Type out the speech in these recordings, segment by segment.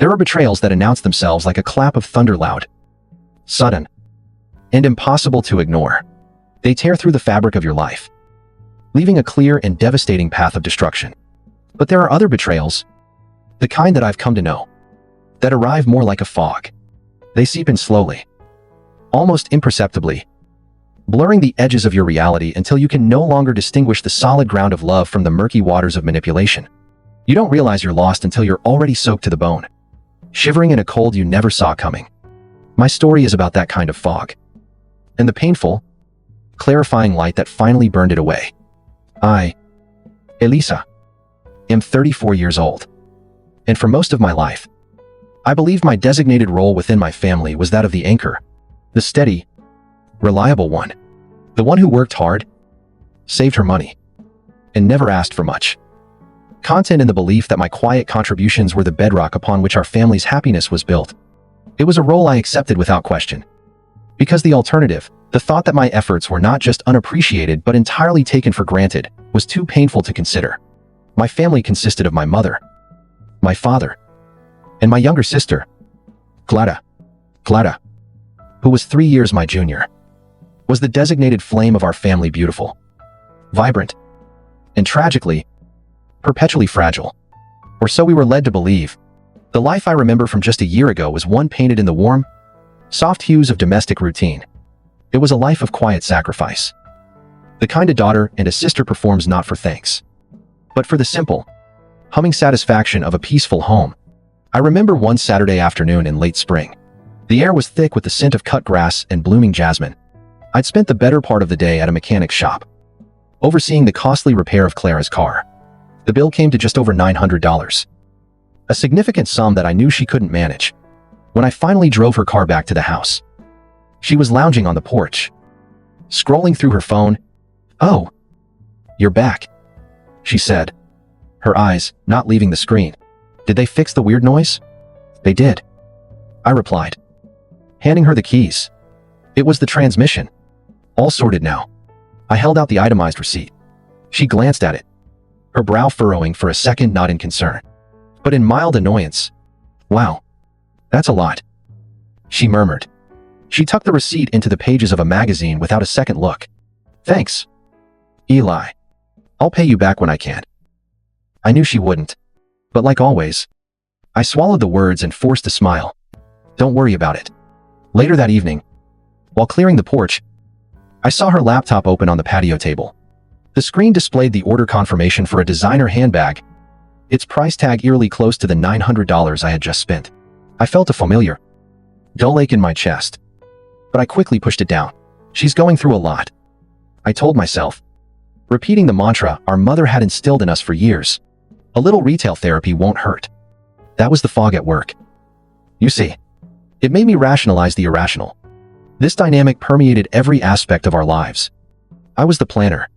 There are betrayals that announce themselves like a clap of thunder, loud, sudden, and impossible to ignore. They tear through the fabric of your life, leaving a clear and devastating path of destruction. But there are other betrayals, the kind that I've come to know, that arrive more like a fog. They seep in slowly, almost imperceptibly, blurring the edges of your reality until you can no longer distinguish the solid ground of love from the murky waters of manipulation. You don't realize you're lost until you're already soaked to the bone, shivering in a cold you never saw coming. My story is about that kind of fog, and the painful, clarifying light that finally burned it away. I, Elisa, am 34 years old, and for most of my life, I believed my designated role within my family was that of the anchor, the steady, reliable one, the one who worked hard, saved her money, and never asked for much. Content in the belief that my quiet contributions were the bedrock upon which our family's happiness was built. It was a role I accepted without question. Because the alternative, the thought that my efforts were not just unappreciated but entirely taken for granted, was too painful to consider. My family consisted of my mother, my father, and my younger sister, Clara, who was 3 years my junior, was the designated flame of our family, beautiful, vibrant, and tragically, perpetually fragile. Or so we were led to believe. The life I remember from just a year ago was one painted in the warm, soft hues of domestic routine. It was a life of quiet sacrifice. The kind a daughter and a sister performs not for thanks, but for the simple, humming satisfaction of a peaceful home. I remember one Saturday afternoon in late spring. The air was thick with the scent of cut grass and blooming jasmine. I'd spent the better part of the day at a mechanic's shop, overseeing the costly repair of Clara's car. The bill came to just over $900, a significant sum that I knew she couldn't manage. When I finally drove her car back to the house, she was lounging on the porch, scrolling through her phone. "Oh, you're back," she said, her eyes not leaving the screen. "Did they fix the weird noise?" "They did," I replied, handing her the keys. It was the transmission. All sorted now. I held out the itemized receipt. She glanced at it, her brow furrowing for a second, not in concern, but in mild annoyance. "Wow, that's a lot," she murmured. She tucked the receipt into the pages of a magazine without a second look. "Thanks, Eli. I'll pay you back when I can." I knew she wouldn't, but like always, I swallowed the words and forced a smile. "Don't worry about it." Later that evening, while clearing the porch, I saw her laptop open on the patio table. The screen displayed the order confirmation for a designer handbag, its price tag eerily close to the $900 I had just spent. I felt a familiar, dull ache in my chest, but I quickly pushed it down. She's going through a lot, I told myself, repeating the mantra our mother had instilled in us for years. A little retail therapy won't hurt. That was the fog at work. You see, it made me rationalize the irrational. This dynamic permeated every aspect of our lives. I was the planner,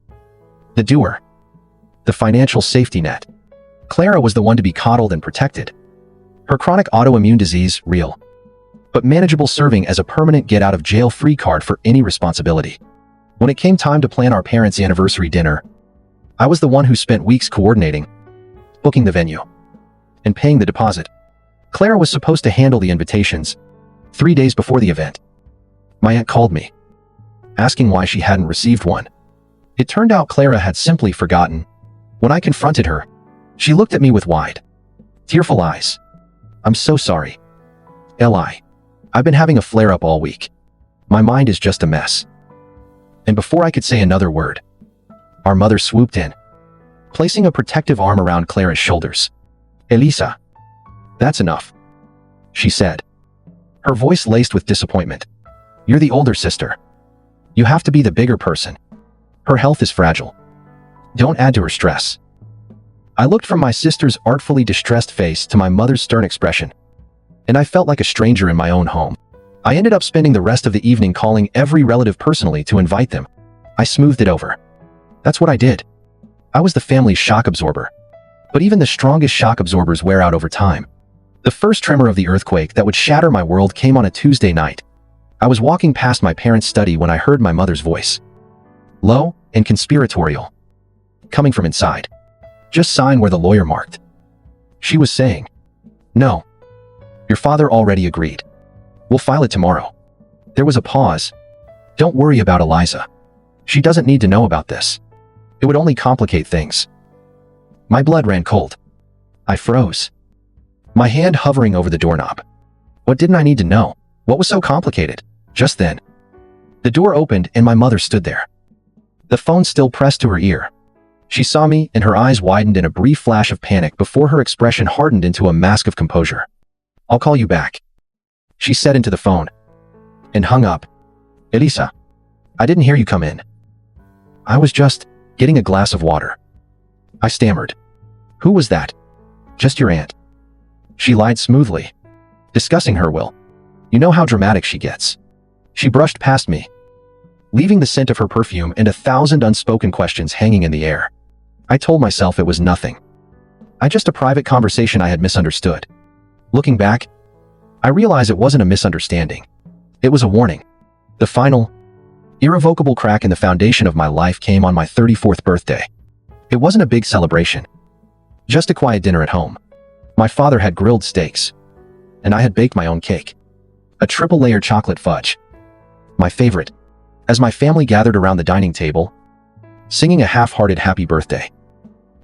the doer, the financial safety net. Clara was the one to be coddled and protected. Her chronic autoimmune disease, real, but manageable, serving as a permanent get-out-of-jail-free card for any responsibility. When it came time to plan our parents' anniversary dinner, I was the one who spent weeks coordinating, booking the venue, and paying the deposit. Clara was supposed to handle the invitations. 3 days before the event, my aunt called me, asking why she hadn't received one. It turned out Clara had simply forgotten. When I confronted her, she looked at me with wide, tearful eyes. "I'm so sorry, Eli. I've been having a flare-up all week. My mind is just a mess." And before I could say another word, our mother swooped in, placing a protective arm around Clara's shoulders. "Elisa, that's enough," she said, her voice laced with disappointment. "You're the older sister. You have to be the bigger person. Her health is fragile. Don't add to her stress." I looked from my sister's artfully distressed face to my mother's stern expression, and I felt like a stranger in my own home. I ended up spending the rest of the evening calling every relative personally to invite them. I smoothed it over. That's what I did. I was the family's shock absorber. But even the strongest shock absorbers wear out over time. The first tremor of the earthquake that would shatter my world came on a Tuesday night. I was walking past my parents' study when I heard my mother's voice, low and conspiratorial, coming from inside. "Just sign where the lawyer marked," she was saying. "No, Your father already agreed. We'll file it tomorrow. There was a pause. Don't worry about Eliza. She doesn't need to know about this. It would only complicate things. My blood ran cold. I froze. My hand hovering over the doorknob. What didn't I need to know? What was so complicated? Just then, the door opened and my mother stood there. The phone still pressed to her ear. She saw me and her eyes widened in a brief flash of panic before her expression hardened into a mask of composure. I'll call you back, she said into the phone, and hung up. Elisa, I didn't hear you come in. I was just getting a glass of water, I stammered. Who was that? Just your aunt. She lied smoothly. Discussing her will. You know how dramatic she gets. She brushed past me, leaving the scent of her perfume and 1,000 unspoken questions hanging in the air. I told myself it was nothing. Just a private conversation I had misunderstood. Looking back, I realize it wasn't a misunderstanding. It was a warning. The final, irrevocable crack in the foundation of my life came on my 34th birthday. It wasn't a big celebration. Just a quiet dinner at home. My father had grilled steaks, and I had baked my own cake. A triple-layer chocolate fudge. My favorite. As my family gathered around the dining table, singing a half-hearted happy birthday.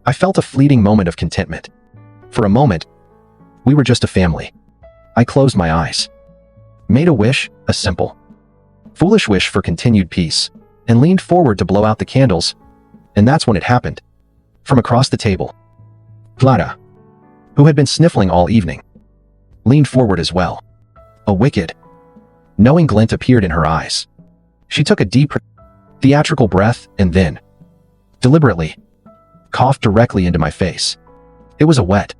I felt a fleeting moment of contentment. For a moment, we were just a family. I closed my eyes, made a wish, a simple, foolish wish for continued peace, and leaned forward to blow out the candles, and that's when it happened. From across the table, Clara, who had been sniffling all evening, leaned forward as well. A wicked, knowing glint appeared in her eyes. She took a deep, theatrical breath and then, deliberately, coughed directly into my face. It was a wet,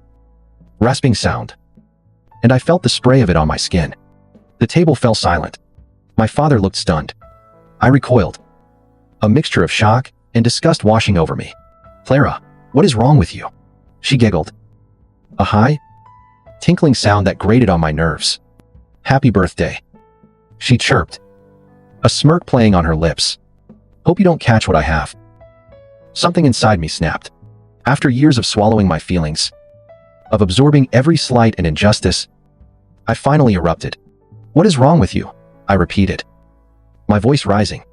rasping sound, and I felt the spray of it on my skin. The table fell silent. My father looked stunned. I recoiled, a mixture of shock and disgust washing over me. Clara, what is wrong with you? She giggled. A high, tinkling sound that grated on my nerves. Happy birthday, she chirped, a smirk playing on her lips. Hope you don't catch what I have. Something inside me snapped. After years of swallowing my feelings, of absorbing every slight and injustice, I finally erupted. What is wrong with you? I repeated, my voice rising.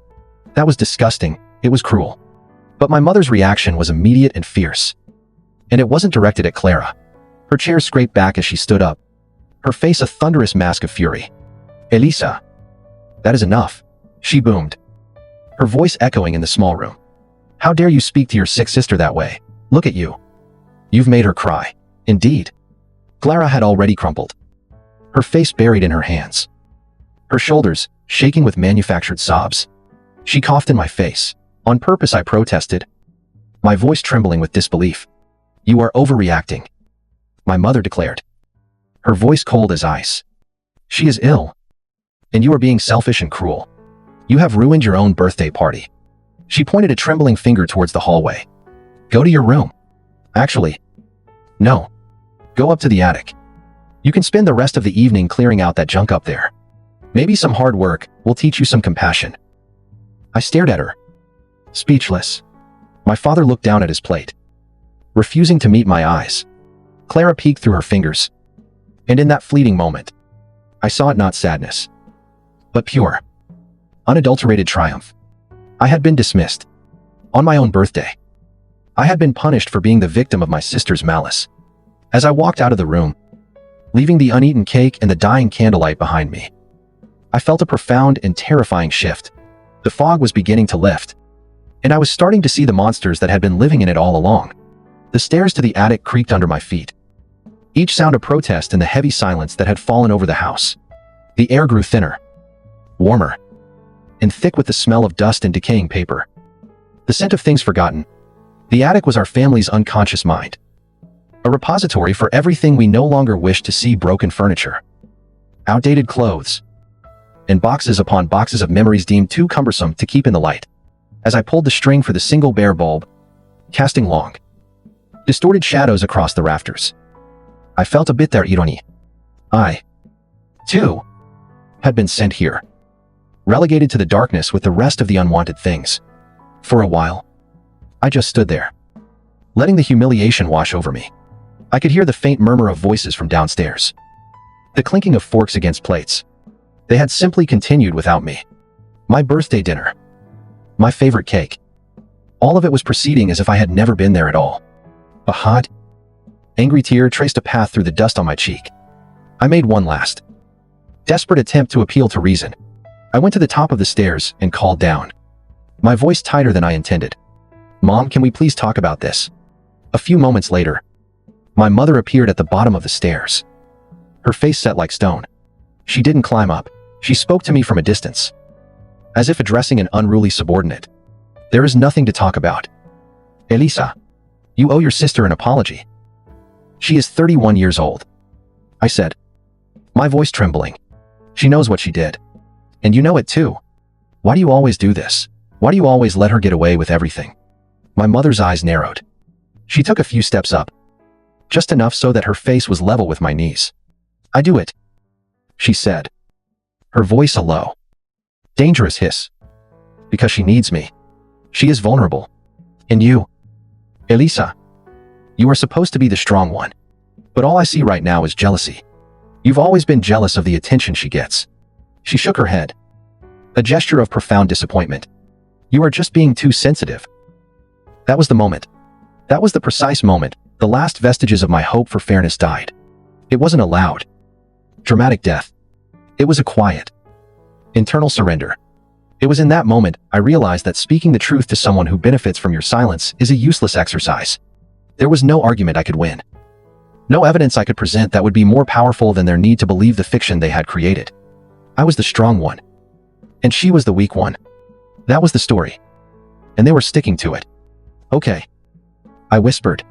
That was disgusting. It was cruel. But my mother's reaction was immediate and fierce. And it wasn't directed at Clara. Her chair scraped back as she stood up, her face a thunderous mask of fury. Elisa, that is enough, she boomed, her voice echoing in the small room. How dare you speak to your sick sister that way? Look at you. You've made her cry. Indeed. Clara had already crumpled, her face buried in her hands, her shoulders shaking with manufactured sobs. She coughed in my face. On purpose, I protested, my voice trembling with disbelief. You are overreacting, my mother declared, her voice cold as ice. She is ill, and you are being selfish and cruel. You have ruined your own birthday party. She pointed a trembling finger towards the hallway. Go to your room. Actually, no. Go up to the attic. You can spend the rest of the evening clearing out that junk up there. Maybe some hard work will teach you some compassion. I stared at her, speechless. My father looked down at his plate, refusing to meet my eyes. Clara peeked through her fingers, and in that fleeting moment, I saw it not sadness, but pure, unadulterated triumph. I had been dismissed. On my own birthday. I had been punished for being the victim of my sister's malice. As I walked out of the room, leaving the uneaten cake and the dying candlelight behind me, I felt a profound and terrifying shift. The fog was beginning to lift, and I was starting to see the monsters that had been living in it all along. The stairs to the attic creaked under my feet, each sound a protest in the heavy silence that had fallen over the house. The air grew thinner, warmer, and thick with the smell of dust and decaying paper. The scent of things forgotten. The attic was our family's unconscious mind, a repository for everything we no longer wished to see: broken furniture, outdated clothes, and boxes upon boxes of memories deemed too cumbersome to keep in the light. As I pulled the string for the single bare bulb, casting long, distorted shadows across the rafters, I felt a bit irony. I, too, had been sent here, relegated to the darkness with the rest of the unwanted things. For a while, I just stood there, letting the humiliation wash over me. I could hear the faint murmur of voices from downstairs. The clinking of forks against plates. They had simply continued without me. My birthday dinner. My favorite cake. All of it was proceeding as if I had never been there at all. A hot, angry tear traced a path through the dust on my cheek. I made one last, desperate attempt to appeal to reason. I went to the top of the stairs and called down, my voice tighter than I intended. "Mom, can we please talk about this?" A few moments later, my mother appeared at the bottom of the stairs. Her face set like stone. She didn't climb up. She spoke to me from a distance, as if addressing an unruly subordinate. "There is nothing to talk about. Elisa, you owe your sister an apology. She is 31 years old," I said, my voice trembling. "She knows what she did. And you know it too. Why do you always do this? Why do you always let her get away with everything?" My mother's eyes narrowed. She took a few steps up, just enough so that her face was level with my knees. "I do it," she said, her voice a low, dangerous hiss. "Because she needs me. She is vulnerable. And you, Elisa, you are supposed to be the strong one. But all I see right now is jealousy. You've always been jealous of the attention she gets." She shook her head, a gesture of profound disappointment. "You are just being too sensitive." That was the moment. That was the precise moment. The last vestiges of my hope for fairness died. It wasn't a loud, dramatic death. It was a quiet, internal surrender. It was in that moment I realized that speaking the truth to someone who benefits from your silence is a useless exercise. There was no argument I could win. No evidence I could present that would be more powerful than their need to believe the fiction they had created. I was the strong one, and she was the weak one. That was the story. And they were sticking to it. "Okay," I whispered,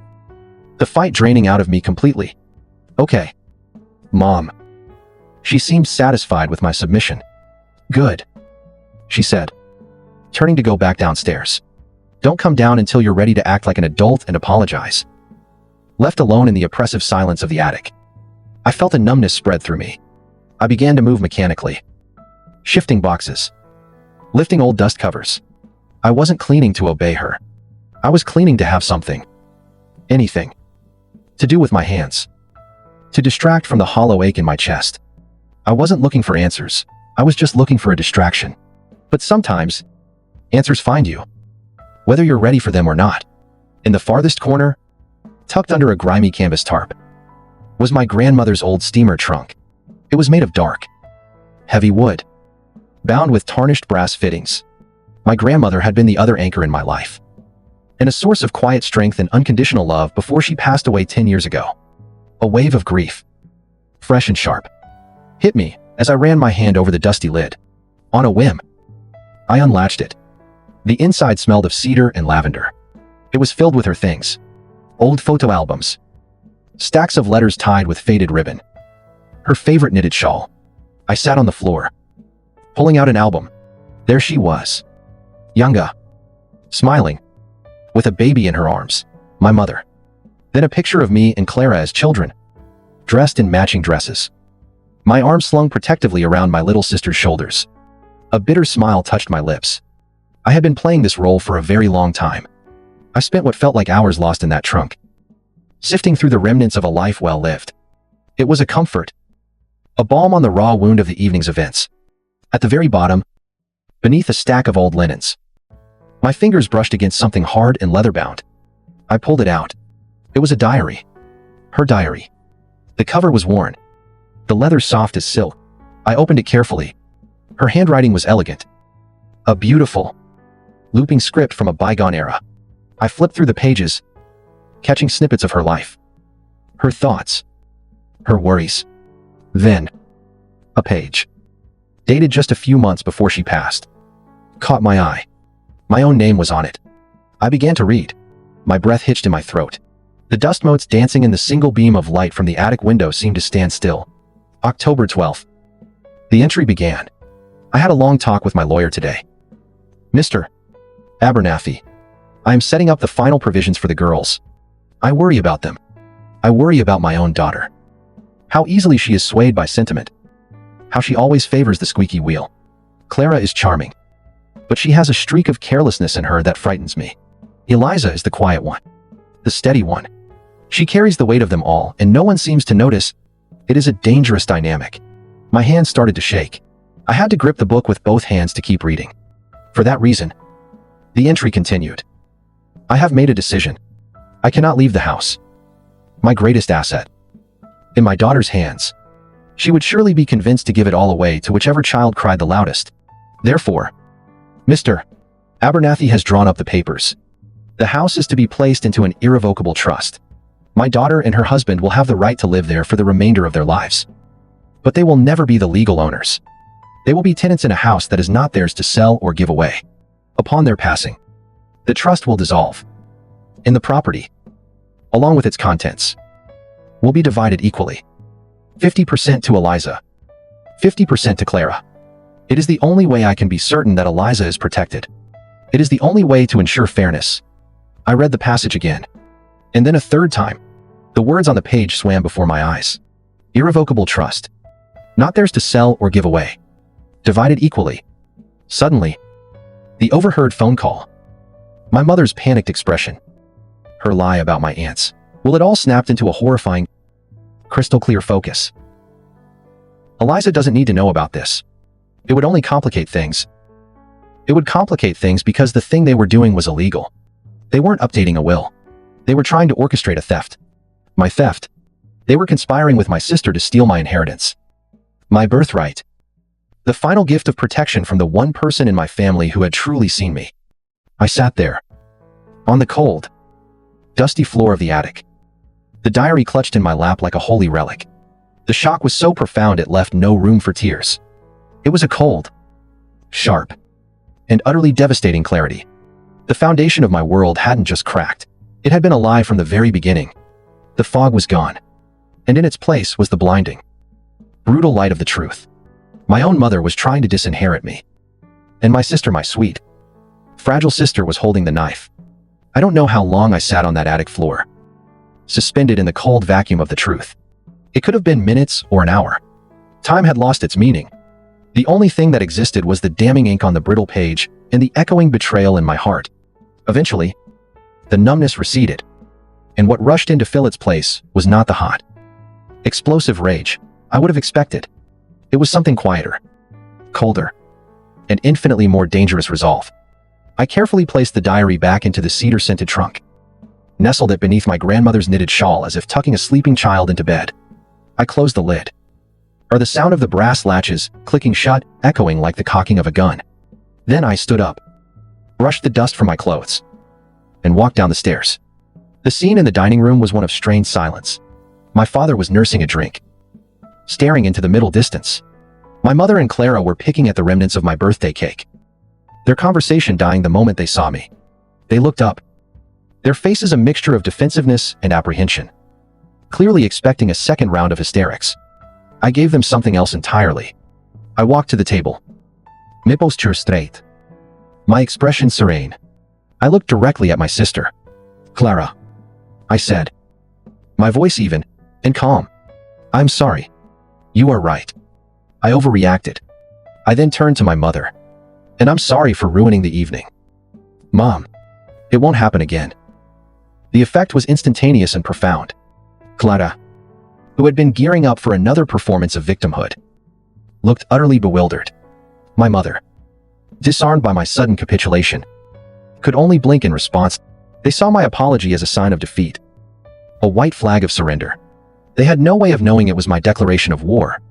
the fight draining out of me completely. "Okay, Mom." She seemed satisfied with my submission. "Good," she said, turning to go back downstairs. "Don't come down until you're ready to act like an adult and apologize." Left alone in the oppressive silence of the attic, I felt a numbness spread through me. I began to move mechanically, shifting boxes, lifting old dust covers. I wasn't cleaning to obey her. I was cleaning to have something, anything, to do with my hands, to distract from the hollow ache in my chest. I wasn't looking for answers. I was just looking for a distraction. But sometimes, answers find you, whether you're ready for them or not. In the farthest corner, tucked under a grimy canvas tarp, was my grandmother's old steamer trunk. It was made of dark, heavy wood, bound with tarnished brass fittings. My grandmother had been the other anchor in my life, and a source of quiet strength and unconditional love before she passed away 10 years ago. A wave of grief, fresh and sharp, hit me as I ran my hand over the dusty lid. On a whim, I unlatched it. The inside smelled of cedar and lavender. It was filled with her things, old photo albums, stacks of letters tied with faded ribbon, her favorite knitted shawl. I sat on the floor, pulling out an album. There she was, Yanga, smiling, with a baby in her arms, my mother. Then a picture of me and Clara as children, dressed in matching dresses. My arm slung protectively around my little sister's shoulders. A bitter smile touched my lips. I had been playing this role for a very long time. I spent what felt like hours lost in that trunk, sifting through the remnants of a life well lived. It was a comfort, a balm on the raw wound of the evening's events. At the very bottom, beneath a stack of old linens, my fingers brushed against something hard and leather-bound. I pulled it out. It was a diary. Her diary. The cover was worn, the leather soft as silk. I opened it carefully. Her handwriting was elegant, a beautiful, looping script from a bygone era. I flipped through the pages, catching snippets of her life, her thoughts, her worries. Then, a page, dated just a few months before she passed, caught my eye. My own name was on it. I began to read, my breath hitched in my throat. The dust motes dancing in the single beam of light from the attic window seemed to stand still. October 12th. The entry began. I had a long talk with my lawyer today. "Mr. Abernathy, I am setting up the final provisions for the girls. I worry about them. I worry about my own daughter. How easily she is swayed by sentiment. How she always favors the squeaky wheel. Clara is charming, but she has a streak of carelessness in her that frightens me. Eliza is the quiet one, the steady one. She carries the weight of them all, and no one seems to notice. It is a dangerous dynamic. My hands started to shake. I had to grip the book with both hands to keep reading. For that reason, the entry continued. I have made a decision. I cannot leave the house. My greatest asset. In my daughter's hands. She would surely be convinced to give it all away to whichever child cried the loudest. Therefore, Mr. Abernathy has drawn up the papers. The house is to be placed into an irrevocable trust. My daughter and her husband will have the right to live there for the remainder of their lives. But they will never be the legal owners. They will be tenants in a house that is not theirs to sell or give away. Upon their passing, the trust will dissolve. And the property, along with its contents, will be divided equally. 50% to Eliza, 50% to Clara. It is the only way I can be certain that Eliza is protected. It is the only way to ensure fairness. I read the passage again, and then a third time. The words on the page swam before my eyes. Irrevocable trust. Not theirs to sell or give away. Divided equally. Suddenly, the overheard phone call. My mother's panicked expression. Her lie about my aunts. Well, it all snapped into a horrifying, crystal clear focus. Eliza doesn't need to know about this. It would only complicate things. It would complicate things because the thing they were doing was illegal. They weren't updating a will. They were trying to orchestrate a theft. My theft. They were conspiring with my sister to steal my inheritance. My birthright. The final gift of protection from the one person in my family who had truly seen me. I sat there, on the cold, dusty floor of the attic. The diary clutched in my lap like a holy relic. The shock was so profound it left no room for tears. It was a cold, sharp, and utterly devastating clarity. The foundation of my world hadn't just cracked. It had been a lie from the very beginning. The fog was gone, and in its place was the blinding, brutal light of the truth. My own mother was trying to disinherit me. And my sister, my sweet, fragile sister, was holding the knife. I don't know how long I sat on that attic floor, suspended in the cold vacuum of the truth. It could have been minutes or an hour. Time had lost its meaning. The only thing that existed was the damning ink on the brittle page and the echoing betrayal in my heart. Eventually, the numbness receded, and what rushed in to fill its place was not the hot, explosive rage I would have expected. It was something quieter, colder, and infinitely more dangerous resolve. I carefully placed the diary back into the cedar-scented trunk, nestled it beneath my grandmother's knitted shawl as if tucking a sleeping child into bed. I closed the lid, the sound of the brass latches clicking shut, echoing like the cocking of a gun. Then I stood up, brushed the dust from my clothes, and walked down the stairs. The scene in the dining room was one of strained silence. My father was nursing a drink, staring into the middle distance. My mother and Clara were picking at the remnants of my birthday cake, their conversation dying the moment they saw me. They looked up, their faces a mixture of defensiveness and apprehension, clearly expecting a second round of hysterics. I gave them something else entirely. I walked to the table, my posture straight, my expression serene. I looked directly at my sister. Clara, I said, my voice even and calm. I'm sorry. You are right. I overreacted. I then turned to my mother. And I'm sorry for ruining the evening. Mom, it won't happen again. The effect was instantaneous and profound. Clara, who had been gearing up for another performance of victimhood, looked utterly bewildered. My mother, disarmed by my sudden capitulation, could only blink in response. They saw my apology as a sign of defeat, a white flag of surrender. They had no way of knowing it was my declaration of war.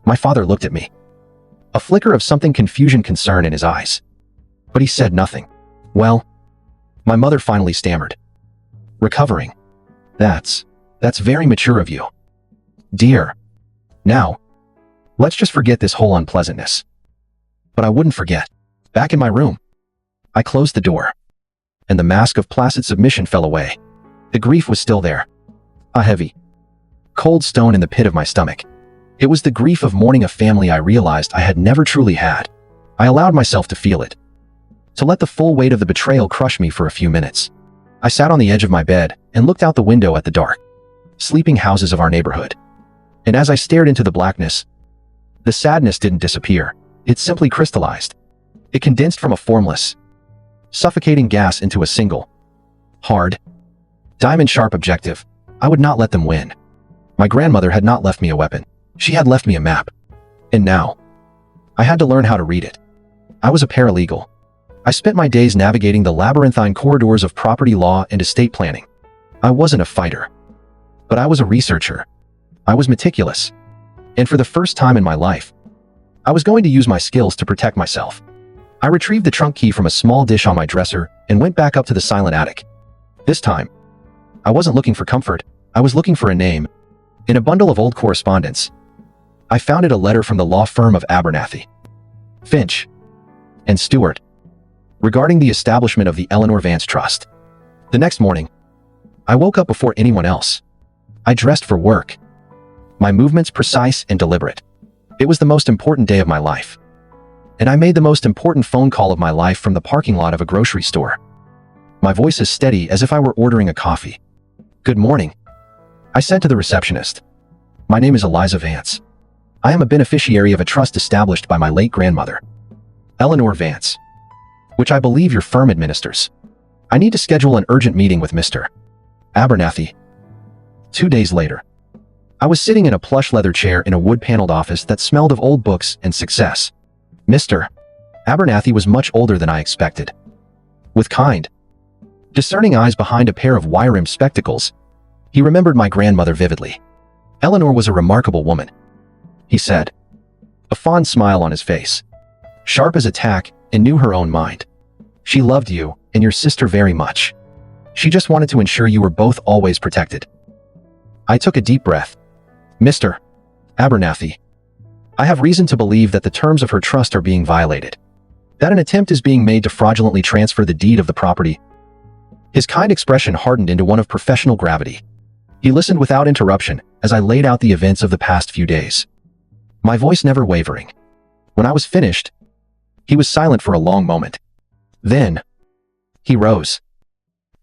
My father looked at me, a flicker of something concern in his eyes. But he said nothing. Well, my mother finally stammered. Recovering. That's very mature of you. Dear. Now, let's just forget this whole unpleasantness. But I wouldn't forget. Back in my room, I closed the door, and the mask of placid submission fell away. The grief was still there, a heavy, cold stone in the pit of my stomach. It was the grief of mourning a family I realized I had never truly had. I allowed myself to feel it, to let the full weight of the betrayal crush me for a few minutes. I sat on the edge of my bed and looked out the window at the dark, sleeping houses of our neighborhood. And as I stared into the blackness, the sadness didn't disappear. It simply crystallized. It condensed from a formless, suffocating gas into a single, hard, diamond-sharp objective. I would not let them win. My grandmother had not left me a weapon. She had left me a map. And now, I had to learn how to read it. I was a paralegal. I spent my days navigating the labyrinthine corridors of property law and estate planning. I wasn't a fighter, but I was a researcher. I was meticulous. And for the first time in my life, I was going to use my skills to protect myself. I retrieved the trunk key from a small dish on my dresser and went back up to the silent attic. This time, I wasn't looking for comfort. I was looking for a name. In a bundle of old correspondence, I found a letter from the law firm of Abernathy, Finch, and Stewart regarding the establishment of the Eleanor Vance Trust. The next morning, I woke up before anyone else. I dressed for work. My movements precise and deliberate. It was the most important day of my life. And I made the most important phone call of my life from the parking lot of a grocery store. My voice as steady as if I were ordering a coffee. "Good morning," I said to the receptionist. "My name is Eliza Vance. I am a beneficiary of a trust established by my late grandmother, Eleanor Vance, which I believe your firm administers. I need to schedule an urgent meeting with Mr. Abernathy." 2 days later, I was sitting in a plush leather chair in a wood-paneled office that smelled of old books and success. Mr. Abernathy was much older than I expected. With kind, discerning eyes behind a pair of wire-rimmed spectacles, he remembered my grandmother vividly. "Eleanor was a remarkable woman," he said, a fond smile on his face. "Sharp as a tack and knew her own mind. She loved you and your sister very much. She just wanted to ensure you were both always protected." I took a deep breath. "Mr. Abernathy, I have reason to believe that the terms of her trust are being violated, that an attempt is being made to fraudulently transfer the deed of the property." His kind expression hardened into one of professional gravity. He listened without interruption as I laid out the events of the past few days, my voice never wavering. When I was finished, he was silent for a long moment. Then, he rose,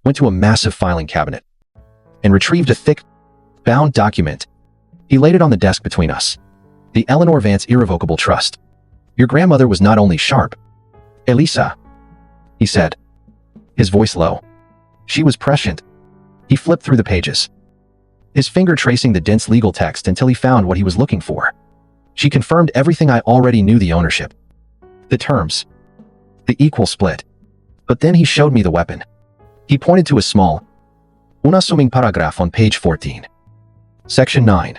went to a massive filing cabinet, and retrieved a thick, bound document. He laid it on the desk between us. "The Eleanor Vance Irrevocable Trust. Your grandmother was not only sharp, Elisa," he said, his voice low. "She was prescient." He flipped through the pages, his finger tracing the dense legal text until he found what he was looking for. "She confirmed everything I already knew: the ownership, the terms, the equal split." But then he showed me the weapon. He pointed to a small, unassuming paragraph on page 14. Section 9.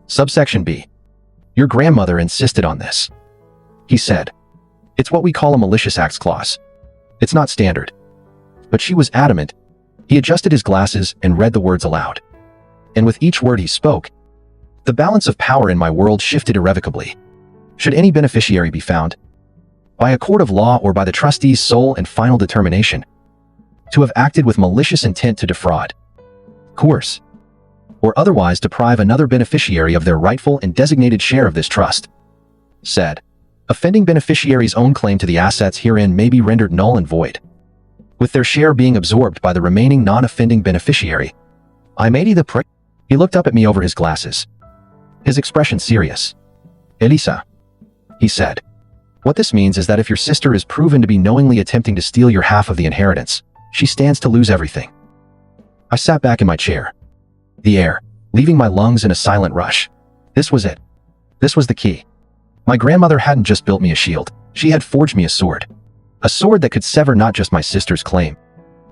Subsection B. "Your grandmother insisted on this," he said. "It's what we call a malicious acts clause. It's not standard. But she was adamant." He adjusted his glasses and read the words aloud. And with each word he spoke, the balance of power in my world shifted irrevocably. Should any beneficiary be found, by a court of law or by the trustee's sole and final determination, to have acted with malicious intent to defraud, coerce, or otherwise deprive another beneficiary of their rightful and designated share of this trust, said, offending beneficiary's own claim to the assets herein may be rendered null and void, with their share being absorbed by the remaining non-offending beneficiary. I made the He looked up at me over his glasses, his expression serious. "Elisa," he said, "what this means is that if your sister is proven to be knowingly attempting to steal your half of the inheritance, she stands to lose everything." I sat back in my chair, the air leaving my lungs in a silent rush. This was it. This was the key. My grandmother hadn't just built me a shield. She had forged me a sword. A sword that could sever not just my sister's claim,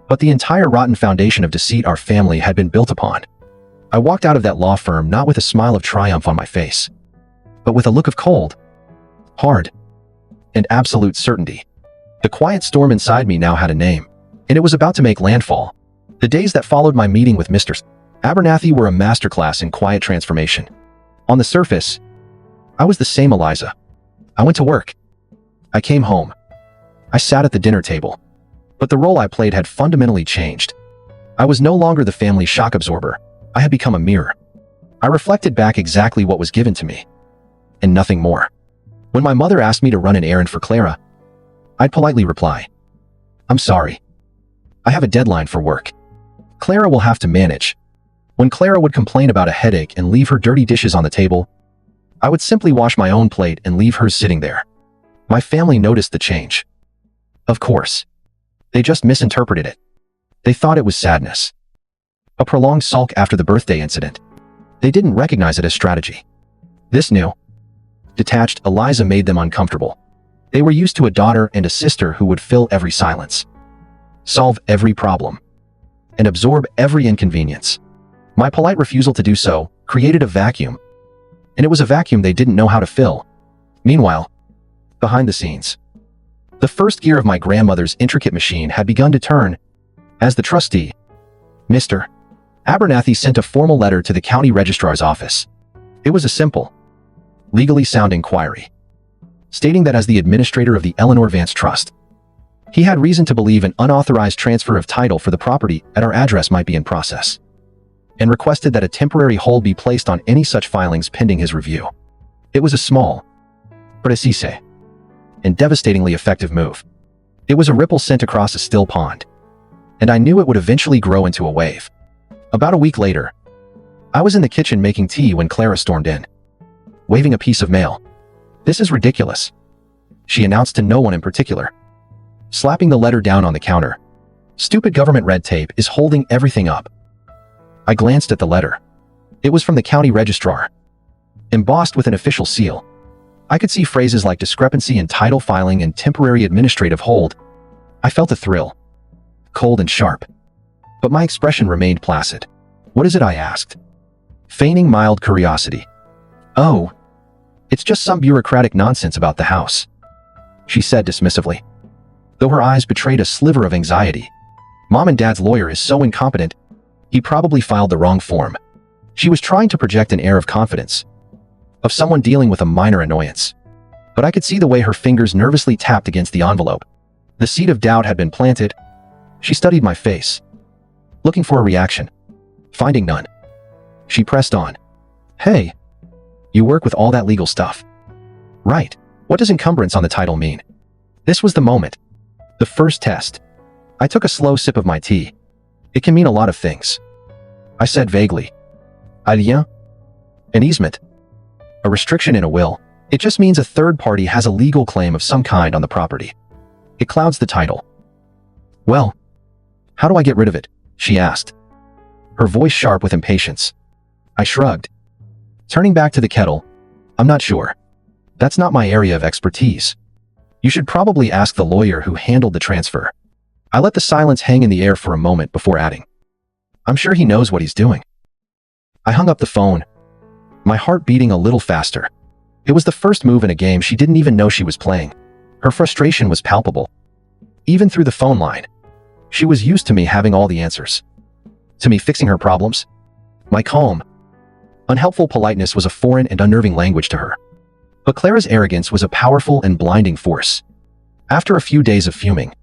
but the entire rotten foundation of deceit our family had been built upon. I walked out of that law firm not with a smile of triumph on my face, but with a look of cold, hard, and absolute certainty. The quiet storm inside me now had a name, and it was about to make landfall. The days that followed my meeting with Mr. Abernathy were a masterclass in quiet transformation. On the surface, I was the same Eliza. I went to work. I came home. I sat at the dinner table. But the role I played had fundamentally changed. I was no longer the family shock absorber. I had become a mirror. I reflected back exactly what was given to me, and nothing more. When my mother asked me to run an errand for Clara, I'd politely reply, "I'm sorry. I have a deadline for work. Clara will have to manage." When Clara would complain about a headache and leave her dirty dishes on the table, I would simply wash my own plate and leave hers sitting there. My family noticed the change. Of course, they just misinterpreted it. They thought it was sadness, a prolonged sulk after the birthday incident. They didn't recognize it as strategy. This new, detached Eliza made them uncomfortable. They were used to a daughter and a sister who would fill every silence, solve every problem, and absorb every inconvenience. My polite refusal to do so created a vacuum, and it was a vacuum they didn't know how to fill. Meanwhile, behind the scenes, the first gear of my grandmother's intricate machine had begun to turn. As the trustee, Mr. Abernathy sent a formal letter to the county registrar's office. It was a simple, legally sound inquiry, stating that as the administrator of the Eleanor Vance Trust, he had reason to believe an unauthorized transfer of title for the property at our address might be in process, and requested that a temporary hold be placed on any such filings pending his review. It was a small, precise, and devastatingly effective move. It was a ripple sent across a still pond, and I knew it would eventually grow into a wave. About a week later, I was in the kitchen making tea when Clara stormed in, waving a piece of mail. "This is ridiculous," she announced to no one in particular, slapping the letter down on the counter. "Stupid government red tape is holding everything up." I glanced at the letter. It was from the county registrar, embossed with an official seal. I could see phrases like discrepancy in title filing and temporary administrative hold. I felt a thrill, cold and sharp, but my expression remained placid. "What is it?" I asked, feigning mild curiosity. "Oh, it's just some bureaucratic nonsense about the house," she said dismissively, though her eyes betrayed a sliver of anxiety. "Mom and Dad's lawyer is so incompetent, he probably filed the wrong form." She was trying to project an air of confidence, of someone dealing with a minor annoyance, but I could see the way her fingers nervously tapped against the envelope. The seed of doubt had been planted. She studied my face, looking for a reaction. Finding none, she pressed on. "Hey, you work with all that legal stuff, right? What does encumbrance on the title mean?" This was the moment. The first test. I took a slow sip of my tea. "It can mean a lot of things," I said vaguely. "An easement, a restriction in a will. It just means a third party has a legal claim of some kind on the property. It clouds the title." "Well, how do I get rid of it?" she asked, her voice sharp with impatience. I shrugged, turning back to the kettle. "I'm not sure. That's not my area of expertise. You should probably ask the lawyer who handled the transfer." I let the silence hang in the air for a moment before adding, "I'm sure he knows what he's doing." I hung up the phone, my heart beating a little faster. It was the first move in a game she didn't even know she was playing. Her frustration was palpable, even through the phone line. She was used to me having all the answers, to me fixing her problems. My calm, unhelpful politeness was a foreign and unnerving language to her. But Clara's arrogance was a powerful and blinding force. After a few days of fuming,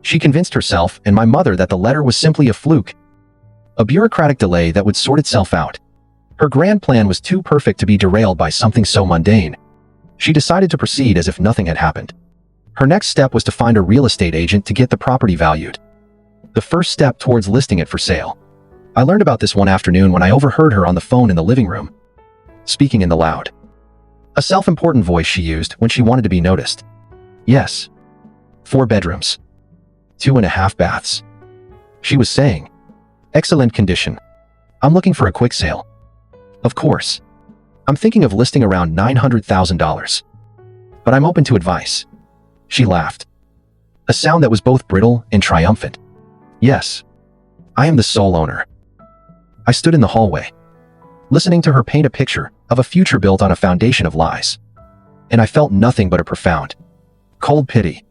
she convinced herself and my mother that the letter was simply a fluke, a bureaucratic delay that would sort itself out. Her grand plan was too perfect to be derailed by something so mundane. She decided to proceed as if nothing had happened. Her next step was to find a real estate agent to get the property valued, the first step towards listing it for sale. I learned about this one afternoon when I overheard her on the phone in the living room, speaking in the loud, a self-important voice she used when she wanted to be noticed. "Yes. 4 bedrooms. 2.5 baths. She was saying. "Excellent condition. I'm looking for a quick sale. Of course. I'm thinking of listing around $900,000. But I'm open to advice." She laughed, a sound that was both brittle and triumphant. "Yes. I am the sole owner." I stood in the hallway, listening to her paint a picture of a future built on a foundation of lies, and I felt nothing but a profound, cold pity.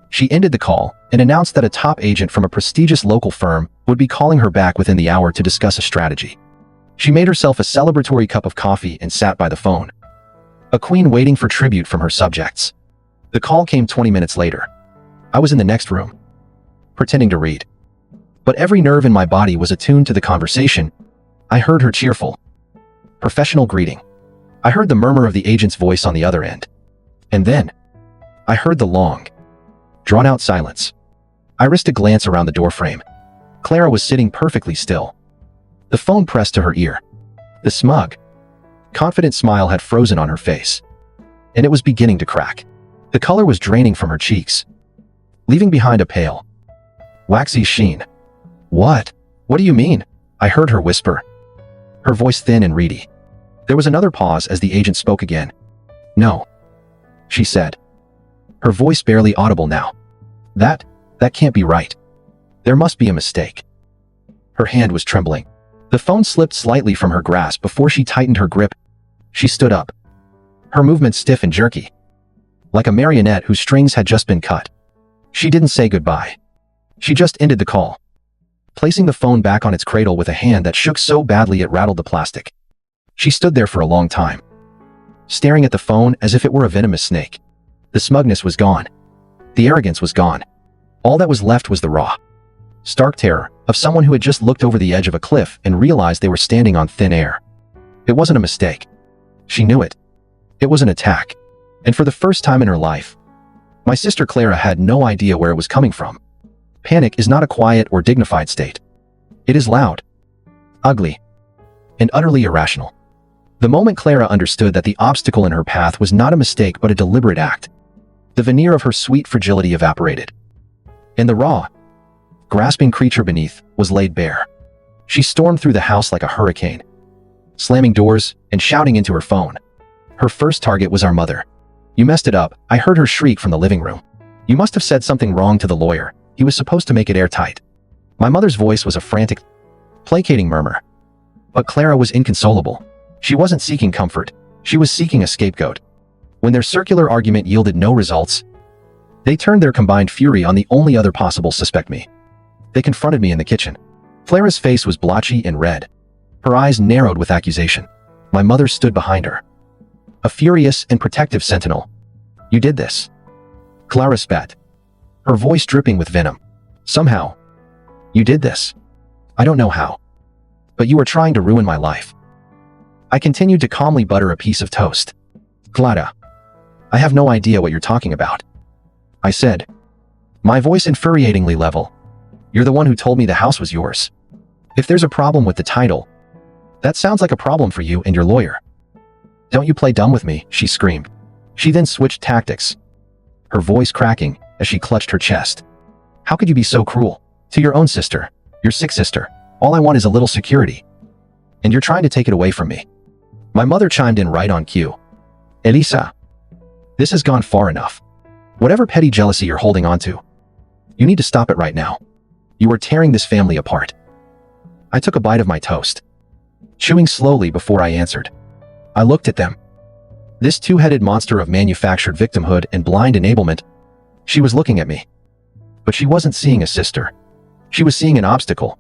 She ended the call and announced that a top agent from a prestigious local firm would be calling her back within the hour to discuss a strategy. She made herself a celebratory cup of coffee and sat by the phone, a queen waiting for tribute from her subjects. The call came 20 minutes later. I was in the next room, pretending to read, but every nerve in my body was attuned to the conversation. I heard her cheerful, professional greeting. I heard the murmur of the agent's voice on the other end. And then, I heard the long, drawn-out silence. I risked a glance around the doorframe. Clara was sitting perfectly still, the phone pressed to her ear. The smug, confident smile had frozen on her face, and it was beginning to crack. The color was draining from her cheeks, leaving behind a pale, waxy sheen. What do you mean?" I heard her whisper, her voice thin and reedy. There was another pause as the agent spoke again. "No," she said, her voice barely audible now. That can't be right. There must be a mistake." Her hand was trembling. The phone slipped slightly from her grasp before she tightened her grip. She stood up, her movement stiff and jerky, like a marionette whose strings had just been cut. She didn't say goodbye. She just ended the call, placing the phone back on its cradle with a hand that shook so badly it rattled the plastic. She stood there for a long time, staring at the phone as if it were a venomous snake. The smugness was gone. The arrogance was gone. All that was left was the raw, stark terror of someone who had just looked over the edge of a cliff and realized they were standing on thin air. It wasn't a mistake. She knew it. It was an attack. And for the first time in her life, my sister Clara had no idea where it was coming from. Panic is not a quiet or dignified state. It is loud, ugly, and utterly irrational. The moment Clara understood that the obstacle in her path was not a mistake but a deliberate act, the veneer of her sweet fragility evaporated, and the raw, grasping creature beneath was laid bare. She stormed through the house like a hurricane, slamming doors and shouting into her phone. Her first target was our mother. "You messed it up," I heard her shriek from the living room. "You must have said something wrong to the lawyer. He was supposed to make it airtight." My mother's voice was a frantic, placating murmur. But Clara was inconsolable. She wasn't seeking comfort. She was seeking a scapegoat. When their circular argument yielded no results, they turned their combined fury on the only other possible suspect, me. They confronted me in the kitchen. Clara's face was blotchy and red. Her eyes narrowed with accusation. My mother stood behind her, a furious and protective sentinel. "You did this." Clara spat, her voice dripping with venom. "Somehow, you did this. I don't know how. But you were trying to ruin my life." I continued to calmly butter a piece of toast. "Clara, I have no idea what you're talking about," I said, my voice infuriatingly level. "You're the one who told me the house was yours. If there's a problem with the title, that sounds like a problem for you and your lawyer. Don't you play dumb with me," she screamed. She then switched tactics, her voice cracking as she clutched her chest. "How could you be so cruel? To your own sister, your sick sister. All I want is a little security. And you're trying to take it away from me." My mother chimed in right on cue. "Elisa, this has gone far enough. Whatever petty jealousy you're holding on to, you need to stop it right now. You are tearing this family apart." I took a bite of my toast, chewing slowly before I answered. I looked at them. This two-headed monster of manufactured victimhood and blind enablement. She was looking at me. But she wasn't seeing a sister. She was seeing an obstacle.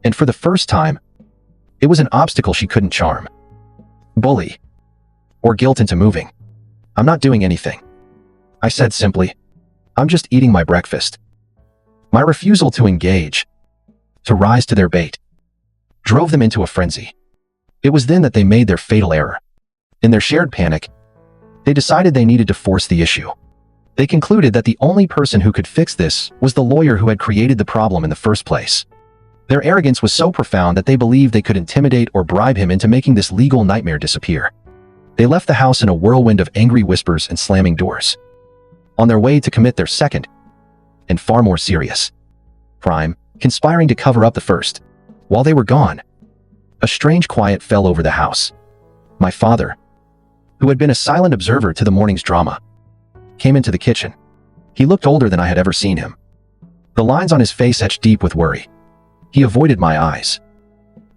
And for the first time, it was an obstacle she couldn't charm, bully, or guilt into moving. "I'm not doing anything," I said simply. "I'm just eating my breakfast." My refusal to engage, to rise to their bait, drove them into a frenzy. It was then that they made their fatal error. In their shared panic, they decided they needed to force the issue. They concluded that the only person who could fix this was the lawyer who had created the problem in the first place. Their arrogance was so profound that they believed they could intimidate or bribe him into making this legal nightmare disappear. They left the house in a whirlwind of angry whispers and slamming doors, on their way to commit their second, and far more serious, crime, conspiring to cover up the first. While they were gone, a strange quiet fell over the house. My father, who had been a silent observer to the morning's drama, came into the kitchen. He looked older than I had ever seen him, the lines on his face etched deep with worry. He avoided my eyes,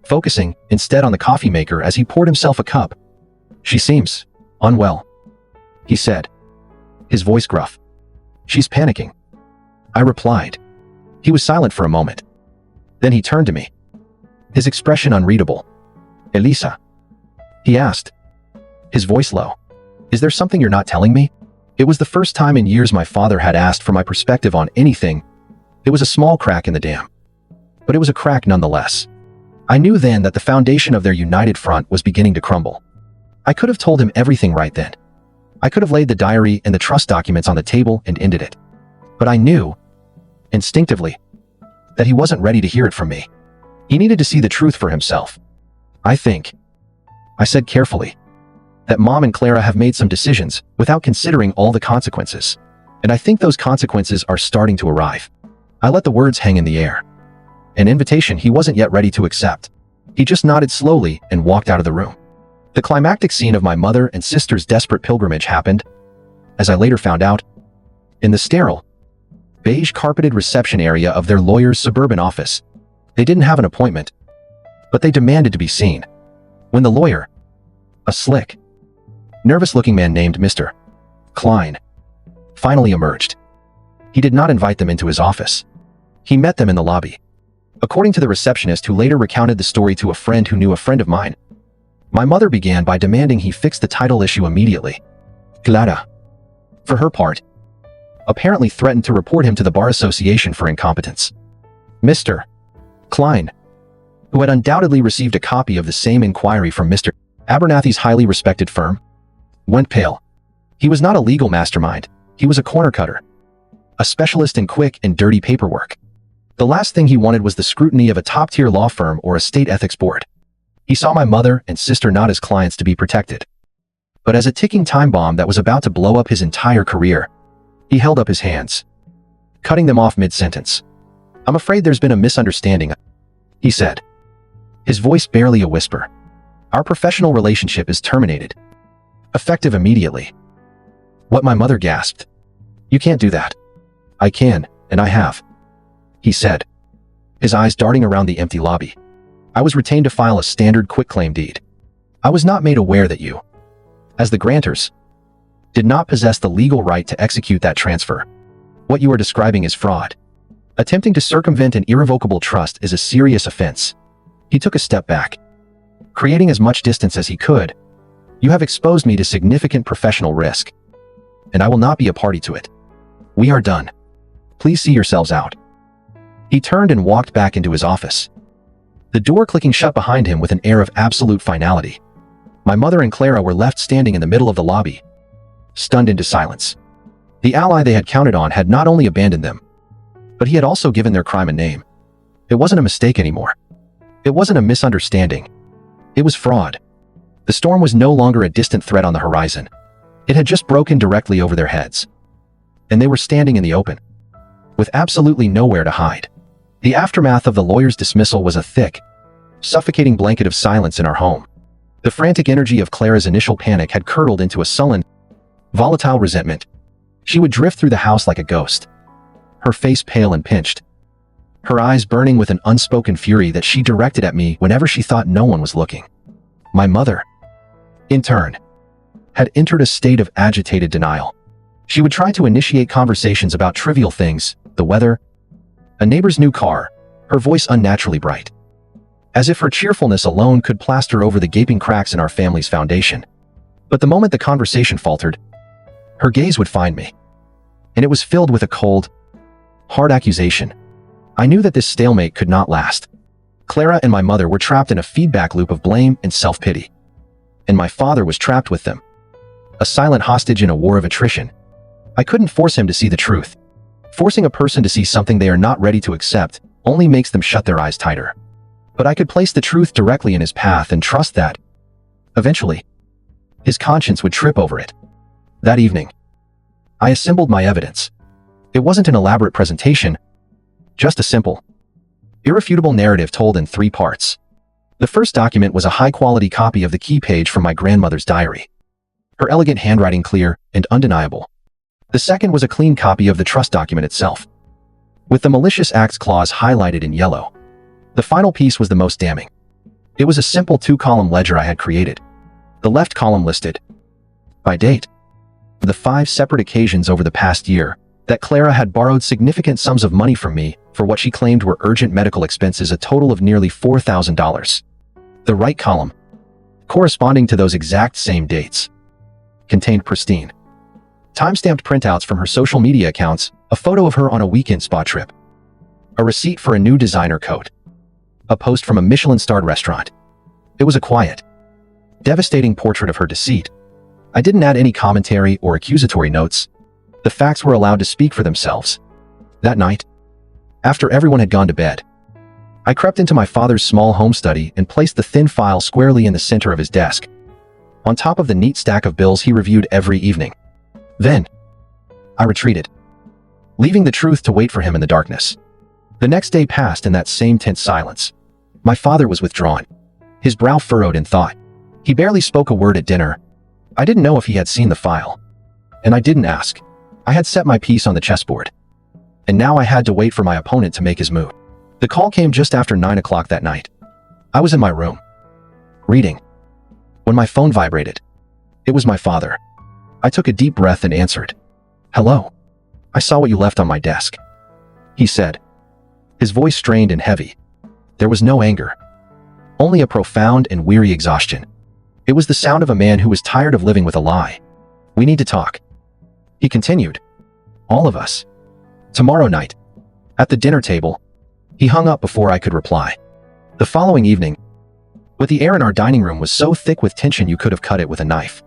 focusing instead on the coffee maker as he poured himself a cup. "She seems unwell," he said, his voice gruff. "She's panicking," I replied. He was silent for a moment. Then he turned to me, his expression unreadable. "Elisa," he asked, his voice low. "Is there something you're not telling me?" It was the first time in years my father had asked for my perspective on anything. It was a small crack in the dam, but it was a crack nonetheless. I knew then that the foundation of their united front was beginning to crumble. I could have told him everything right then. I could have laid the diary and the trust documents on the table and ended it. But I knew, instinctively, that he wasn't ready to hear it from me. He needed to see the truth for himself. "I think," I said carefully, "that Mom and Clara have made some decisions without considering all the consequences. And I think those consequences are starting to arrive." I let the words hang in the air, an invitation he wasn't yet ready to accept. He just nodded slowly and walked out of the room. The climactic scene of my mother and sister's desperate pilgrimage happened, as I later found out, in the sterile, beige carpeted reception area of their lawyer's suburban office. They didn't have an appointment, but they demanded to be seen. When the lawyer, a slick, nervous-looking man named Mr. Klein, finally emerged, he did not invite them into his office. He met them in the lobby. According to the receptionist who later recounted the story to a friend who knew a friend of mine, my mother began by demanding he fix the title issue immediately. Clara, for her part, apparently threatened to report him to the Bar Association for incompetence. Mr. Klein, who had undoubtedly received a copy of the same inquiry from Mr. Abernathy's highly respected firm, went pale. He was not a legal mastermind, he was a corner cutter, a specialist in quick and dirty paperwork. The last thing he wanted was the scrutiny of a top-tier law firm or a state ethics board. He saw my mother and sister not as clients to be protected, but as a ticking time bomb that was about to blow up his entire career. He held up his hands, cutting them off mid-sentence. "I'm afraid there's been a misunderstanding," he said, his voice barely a whisper. "Our professional relationship is terminated. Effective immediately." What my mother gasped. "You can't do that." "I can, and I have," he said, his eyes darting around the empty lobby. "I was retained to file a standard quitclaim deed. I was not made aware that you, as the grantors, did not possess the legal right to execute that transfer. What you are describing is fraud. Attempting to circumvent an irrevocable trust is a serious offense." He took a step back, creating as much distance as he could. "You have exposed me to significant professional risk, and I will not be a party to it. We are done. Please see yourselves out." He turned and walked back into his office, the door clicking shut behind him with an air of absolute finality. My mother and Clara were left standing in the middle of the lobby, stunned into silence. The ally they had counted on had not only abandoned them, but he had also given their crime a name. It wasn't a mistake anymore. It wasn't a misunderstanding. It was fraud. The storm was no longer a distant threat on the horizon. It had just broken directly over their heads, and they were standing in the open, with absolutely nowhere to hide. The aftermath of the lawyer's dismissal was a thick, suffocating blanket of silence in our home. The frantic energy of Clara's initial panic had curdled into a sullen, volatile resentment. She would drift through the house like a ghost, her face pale and pinched, her eyes burning with an unspoken fury that she directed at me whenever she thought no one was looking. My mother, in turn, had entered a state of agitated denial. She would try to initiate conversations about trivial things, the weather, a neighbor's new car, her voice unnaturally bright, as if her cheerfulness alone could plaster over the gaping cracks in our family's foundation. But the moment the conversation faltered, her gaze would find me, and it was filled with a cold, hard accusation. I knew that this stalemate could not last. Clara and my mother were trapped in a feedback loop of blame and self-pity, and my father was trapped with them, a silent hostage in a war of attrition. I couldn't force him to see the truth. Forcing a person to see something they are not ready to accept only makes them shut their eyes tighter. But I could place the truth directly in his path and trust that, eventually, his conscience would trip over it. That evening, I assembled my evidence. It wasn't an elaborate presentation, just a simple, irrefutable narrative told in 3 parts. The first document was a high-quality copy of the key page from my grandmother's diary, her elegant handwriting clear and undeniable. The second was a clean copy of the trust document itself, with the malicious acts clause highlighted in yellow. The final piece was the most damning. It was a simple 2-column ledger I had created. The left column listed, by date, the 5 separate occasions over the past year that Clara had borrowed significant sums of money from me for what she claimed were urgent medical expenses, a total of nearly $4,000. The right column, corresponding to those exact same dates, contained pristine, time-stamped printouts from her social media accounts, a photo of her on a weekend spa trip, a receipt for a new designer coat, a post from a Michelin-starred restaurant. It was a quiet, devastating portrait of her deceit. I didn't add any commentary or accusatory notes. The facts were allowed to speak for themselves. That night, after everyone had gone to bed, I crept into my father's small home study and placed the thin file squarely in the center of his desk, on top of the neat stack of bills he reviewed every evening. Then, I retreated, leaving the truth to wait for him in the darkness. The next day passed in that same tense silence. My father was withdrawn, His brow furrowed in thought. He barely spoke a word at dinner. I didn't know if he had seen the file. And I didn't ask. I had set my piece on the chessboard. And now I had to wait for my opponent to make his move. The call came just after 9 o'clock that night. I was in my room, reading, when my phone vibrated. It was my father. I took a deep breath and answered. "Hello. I saw what you left on my desk," he said. His voice strained and heavy. There was no anger, only a profound and weary exhaustion. It was the sound of a man who was tired of living with a lie. "We need to talk," he continued. "All of us. Tomorrow night. At the dinner table." He hung up before I could reply. The following evening, with the air in our dining room was so thick with tension you could have cut it with a knife.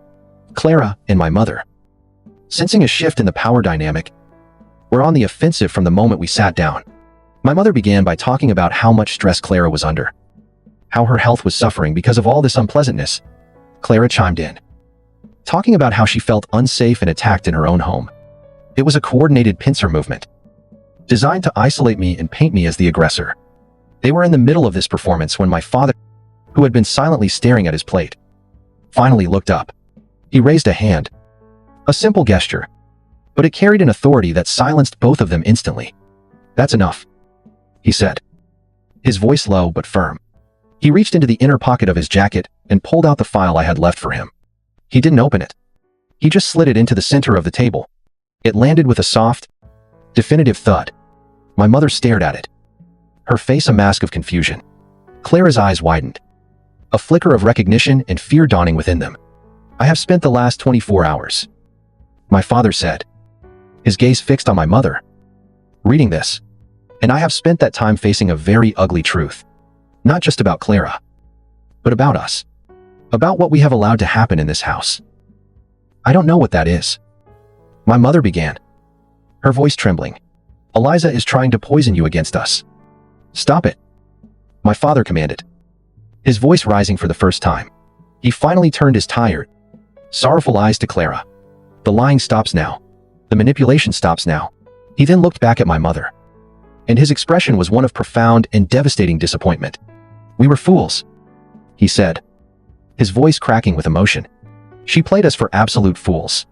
Clara and my mother, sensing a shift in the power dynamic, were on the offensive from the moment we sat down. My mother began by talking about how much stress Clara was under, how her health was suffering because of all this unpleasantness. Clara chimed in, talking about how she felt unsafe and attacked in her own home. It was a coordinated pincer movement, designed to isolate me and paint me as the aggressor. They were in the middle of this performance when my father, who had been silently staring at his plate, finally looked up. He raised a hand, a simple gesture, but it carried an authority that silenced both of them instantly. "That's enough," he said, his voice low but firm. He reached into the inner pocket of his jacket and pulled out the file I had left for him. He didn't open it. He just slid it into the center of the table. It landed with a soft, definitive thud. My mother stared at it, her face a mask of confusion. Clara's eyes widened, a flicker of recognition and fear dawning within them. "I have spent the last 24 hours," my father said, his gaze fixed on my mother, "reading this. And I have spent that time facing a very ugly truth. Not just about Clara, but about us. About what we have allowed to happen in this house." "I don't know what that is," my mother began, her voice trembling. "Eliza is trying to poison you against us." "Stop it," my father commanded, his voice rising for the first time. He finally turned his tired, sorrowful eyes to Clara. "The lying stops now. The manipulation stops now." He then looked back at my mother, and his expression was one of profound and devastating disappointment. "We were fools," he said, his voice cracking with emotion. "She played us for absolute fools.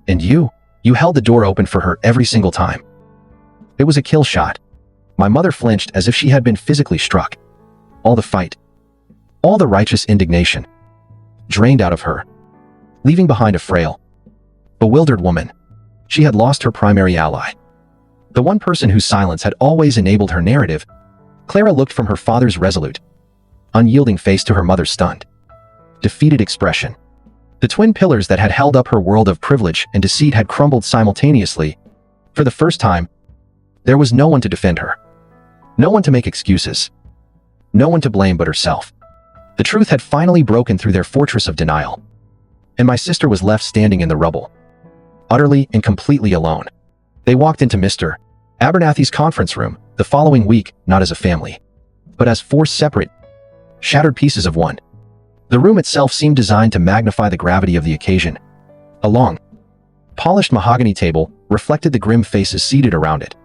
And you held the door open for her every single time." It was a kill shot. My mother flinched as if she had been physically struck. All the fight, all the righteous indignation, drained out of her, leaving behind a frail, bewildered woman. She had lost her primary ally, the one person whose silence had always enabled her narrative. Clara looked from her father's resolute, unyielding face to her mother's stunned, defeated expression. The twin pillars that had held up her world of privilege and deceit had crumbled simultaneously. For the first time, there was no one to defend her, no one to make excuses, no one to blame but herself. The truth had finally broken through their fortress of denial, and my sister was left standing in the rubble, utterly and completely alone. They walked into Mr. Abernathy's conference room the following week, not as a family, but as four separate, shattered pieces of one. The room itself seemed designed to magnify the gravity of the occasion. A long, polished mahogany table reflected the grim faces seated around it.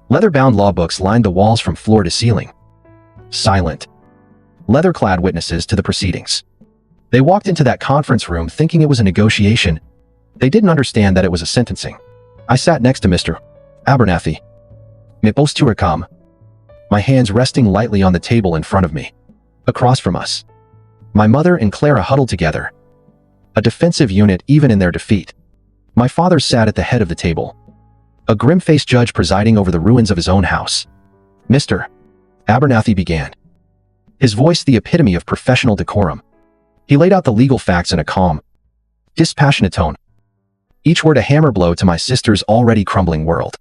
Leather-bound law books lined the walls from floor to ceiling. Silent, leather-clad witnesses to the proceedings. They walked into that conference room thinking it was a negotiation. They didn't understand that it was a sentencing. I sat next to Mr. Abernathy. Come, my hands resting lightly on the table in front of me. Across from us, my mother and Clara huddled together, a defensive unit even in their defeat. My father sat at the head of the table, a grim-faced judge presiding over the ruins of his own house. "Mr. Abernathy began, his voice the epitome of professional decorum. He laid out the legal facts in a calm, dispassionate tone, each word a hammer blow to my sister's already crumbling world.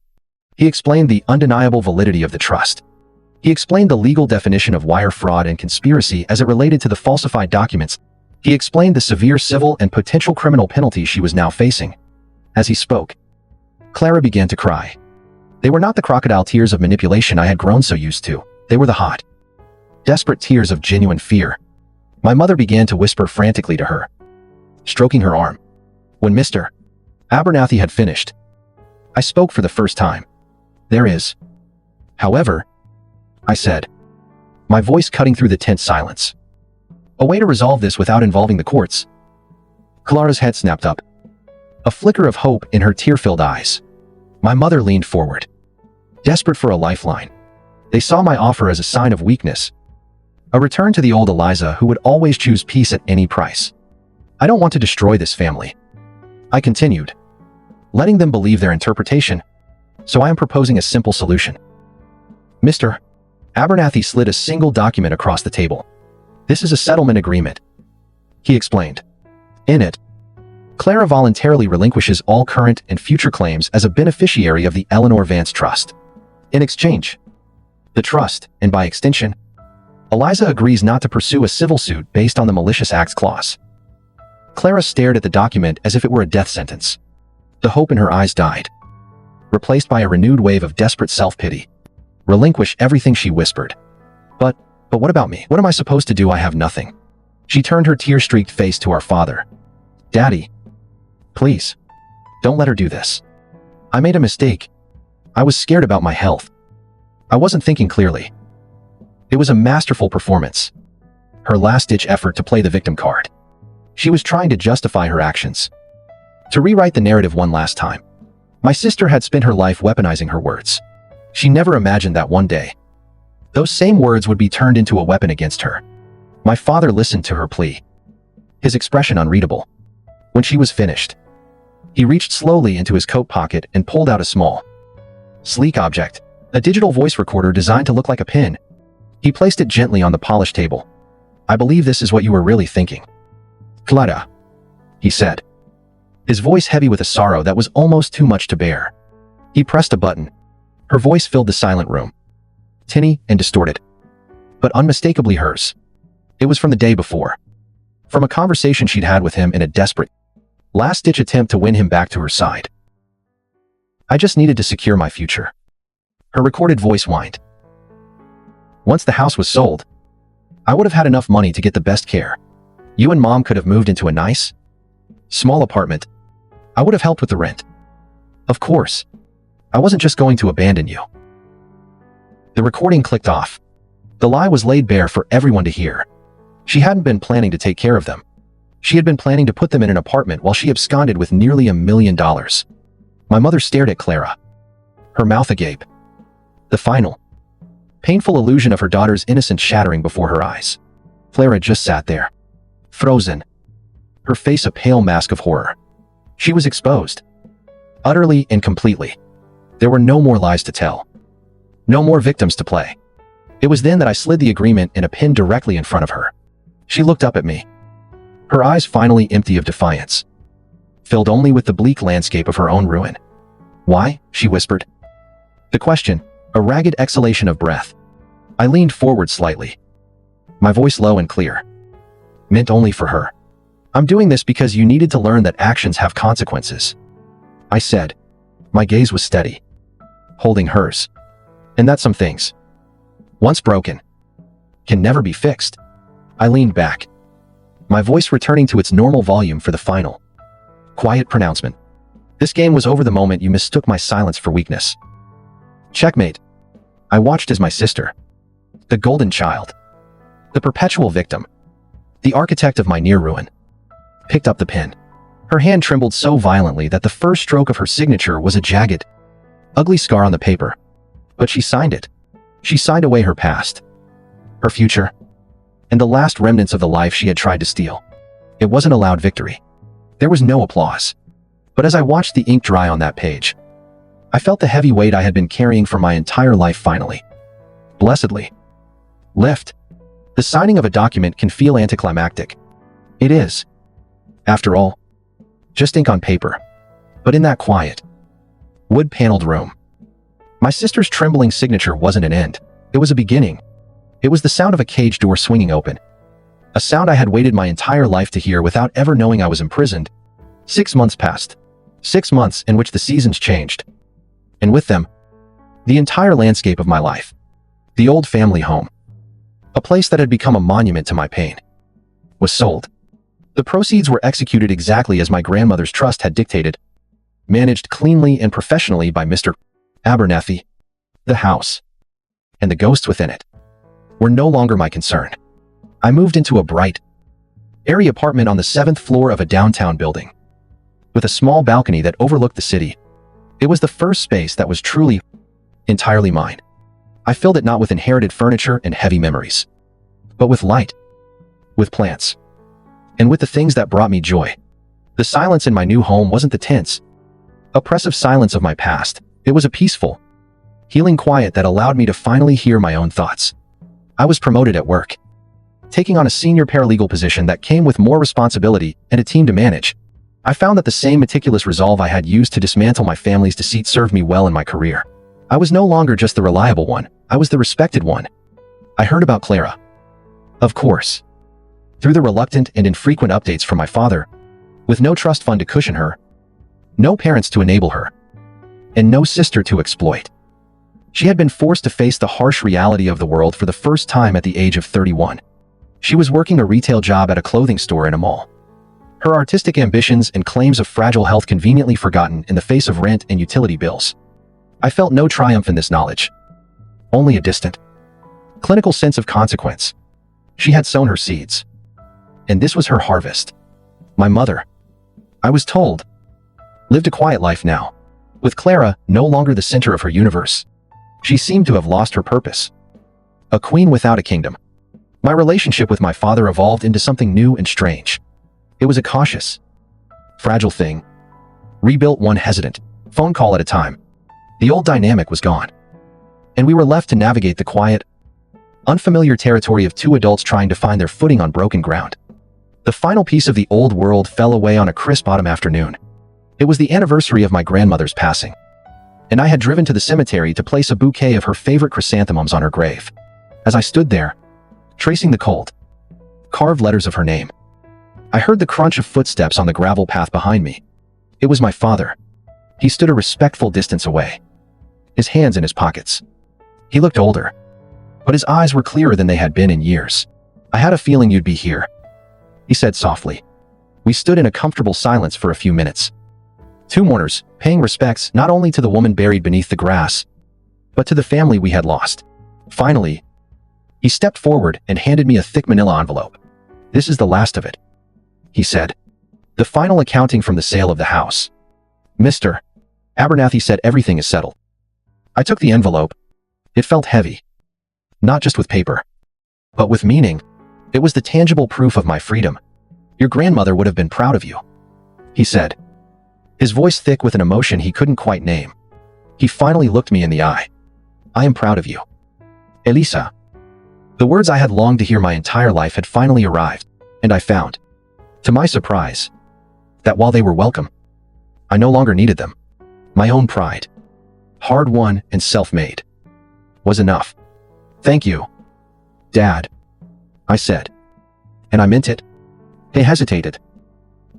He explained the undeniable validity of the trust. He explained the legal definition of wire fraud and conspiracy as it related to the falsified documents. He explained the severe civil and potential criminal penalties she was now facing. As he spoke, Clara began to cry. They were not the crocodile tears of manipulation I had grown so used to. They were the hot, desperate tears of genuine fear. My mother began to whisper frantically to her, stroking her arm. When Mr. Abernathy had finished, I spoke for the first time. "There is, however," I said, my voice cutting through the tense silence, A way to resolve this without involving the courts. Clara's head snapped up, a flicker of hope in her tear-filled eyes. My mother leaned forward, desperate for a lifeline. They saw my offer as a sign of weakness, a return to the old Eliza who would always choose peace at any price. I don't want to destroy this family, I continued, letting them believe their interpretation. So I am proposing a simple solution. Mr. Abernathy slid a single document across the table. This is a settlement agreement, he explained. In it, Clara voluntarily relinquishes all current and future claims as a beneficiary of the Eleanor Vance Trust. In exchange, the trust, and by extension, Eliza agrees not to pursue a civil suit based on the Malicious Acts clause. Clara stared at the document as if it were a death sentence. The hope in her eyes died, replaced by a renewed wave of desperate self-pity. Relinquish everything, she whispered. But what about me? What am I supposed to do? I have nothing. She turned her tear-streaked face to our father. Daddy, please, don't let her do this. I made a mistake. I was scared about my health. I wasn't thinking clearly. It was a masterful performance. Her last-ditch effort to play the victim card. She was trying to justify her actions, to rewrite the narrative one last time. My sister had spent her life weaponizing her words. She never imagined that one day, those same words would be turned into a weapon against her. My father listened to her plea, his expression unreadable. When she was finished, he reached slowly into his coat pocket and pulled out a small, sleek object, a digital voice recorder designed to look like a pin. He placed it gently on the polished table. I believe this is what you were really thinking, Clara, he said, his voice heavy with a sorrow that was almost too much to bear. He pressed a button. Her voice filled the silent room, tinny and distorted, but unmistakably hers. It was from the day before, from a conversation she'd had with him in a desperate, last-ditch attempt to win him back to her side. I just needed to secure my future. Her recorded voice whined. Once the house was sold, I would have had enough money to get the best care. You and Mom could have moved into a nice, small apartment. I would have helped with the rent. Of course, I wasn't just going to abandon you. The recording clicked off. The lie was laid bare for everyone to hear. She hadn't been planning to take care of them. She had been planning to put them in an apartment while she absconded with nearly $1 million. My mother stared at Clara, her mouth agape. The final, painful illusion of her daughter's innocence shattering before her eyes. Clara just sat there, frozen, her face a pale mask of horror. She was exposed, utterly and completely. There were no more lies to tell, no more victims to play. It was then that I slid the agreement in a pin directly in front of her. She looked up at me, her eyes finally empty of defiance, filled only with the bleak landscape of her own ruin. Why? She whispered. The question, a ragged exhalation of breath. I leaned forward slightly, my voice low and clear, meant only for her. I'm doing this because you needed to learn that actions have consequences, I said. My gaze was steady, holding hers, and that some things, once broken, can never be fixed. I leaned back, my voice returning to its normal volume for the final, quiet pronouncement. This game was over the moment you mistook my silence for weakness. Checkmate. I watched as my sister, the golden child, the perpetual victim, the architect of my near ruin, picked up the pen. Her hand trembled so violently that the first stroke of her signature was a jagged, ugly scar on the paper. But she signed it. She signed away her past, her future, and the last remnants of the life she had tried to steal. It wasn't a loud victory. There was no applause. But as I watched the ink dry on that page, I felt the heavy weight I had been carrying for my entire life finally, blessedly, lift. The signing of a document can feel anticlimactic. It is, after all, just ink on paper. But in that quiet, wood-paneled room, my sister's trembling signature wasn't an end. It was a beginning. It was the sound of a cage door swinging open. A sound I had waited my entire life to hear without ever knowing I was imprisoned. 6 months passed. 6 months in which the seasons changed. And with them, the entire landscape of my life. The old family home, a place that had become a monument to my pain, was sold. The proceeds were executed exactly as my grandmother's trust had dictated, managed cleanly and professionally by Mr. Abernathy. The house, and the ghosts within it, were no longer my concern. I moved into a bright, airy apartment on the 7th floor of a downtown building, with a small balcony that overlooked the city. It was the first space that was truly, entirely mine. I filled it not with inherited furniture and heavy memories, but with light, with plants, and with the things that brought me joy. The silence in my new home wasn't the tense, oppressive silence of my past. It was a peaceful, healing quiet that allowed me to finally hear my own thoughts. I was promoted at work, taking on a senior paralegal position that came with more responsibility and a team to manage. I found that the same meticulous resolve I had used to dismantle my family's deceit served me well in my career. I was no longer just the reliable one, I was the respected one. I heard about Clara, of course, through the reluctant and infrequent updates from my father, with no trust fund to cushion her, no parents to enable her, and no sister to exploit. She had been forced to face the harsh reality of the world for the first time at the age of 31. She was working a retail job at a clothing store in a mall. Her artistic ambitions and claims of fragile health conveniently forgotten in the face of rent and utility bills. I felt no triumph in this knowledge, only a distant, clinical sense of consequence. She had sown her seeds, and this was her harvest. My mother, I was told, lived a quiet life now, with Clara no longer the center of her universe. She seemed to have lost her purpose. A queen without a kingdom. My relationship with my father evolved into something new and strange. It was a cautious, fragile thing, rebuilt one hesitant phone call at a time. The old dynamic was gone, and we were left to navigate the quiet, unfamiliar territory of two adults trying to find their footing on broken ground. The final piece of the old world fell away on a crisp autumn afternoon. It was the anniversary of my grandmother's passing, and I had driven to the cemetery to place a bouquet of her favorite chrysanthemums on her grave. As I stood there, tracing the cold, carved letters of her name, I heard the crunch of footsteps on the gravel path behind me. It was my father. He stood a respectful distance away, his hands in his pockets. He looked older, but his eyes were clearer than they had been in years. "I had a feeling you'd be here," he said softly. We stood in a comfortable silence for a few minutes. Two mourners, paying respects not only to the woman buried beneath the grass, but to the family we had lost. Finally, he stepped forward and handed me a thick manila envelope. "This is the last of it," he said. "The final accounting from the sale of the house. Mr. Abernathy said everything is settled." I took the envelope. It felt heavy, not just with paper, but with meaning. It was the tangible proof of my freedom. "Your grandmother would have been proud of you," he said, his voice thick with an emotion he couldn't quite name. He finally looked me in the eye. "I am proud of you, Elisa." The words I had longed to hear my entire life had finally arrived, and I found, to my surprise, that while they were welcome, I no longer needed them. My own pride, hard-won and self-made, was enough. "Thank you, Dad," I said, and I meant it. They hesitated,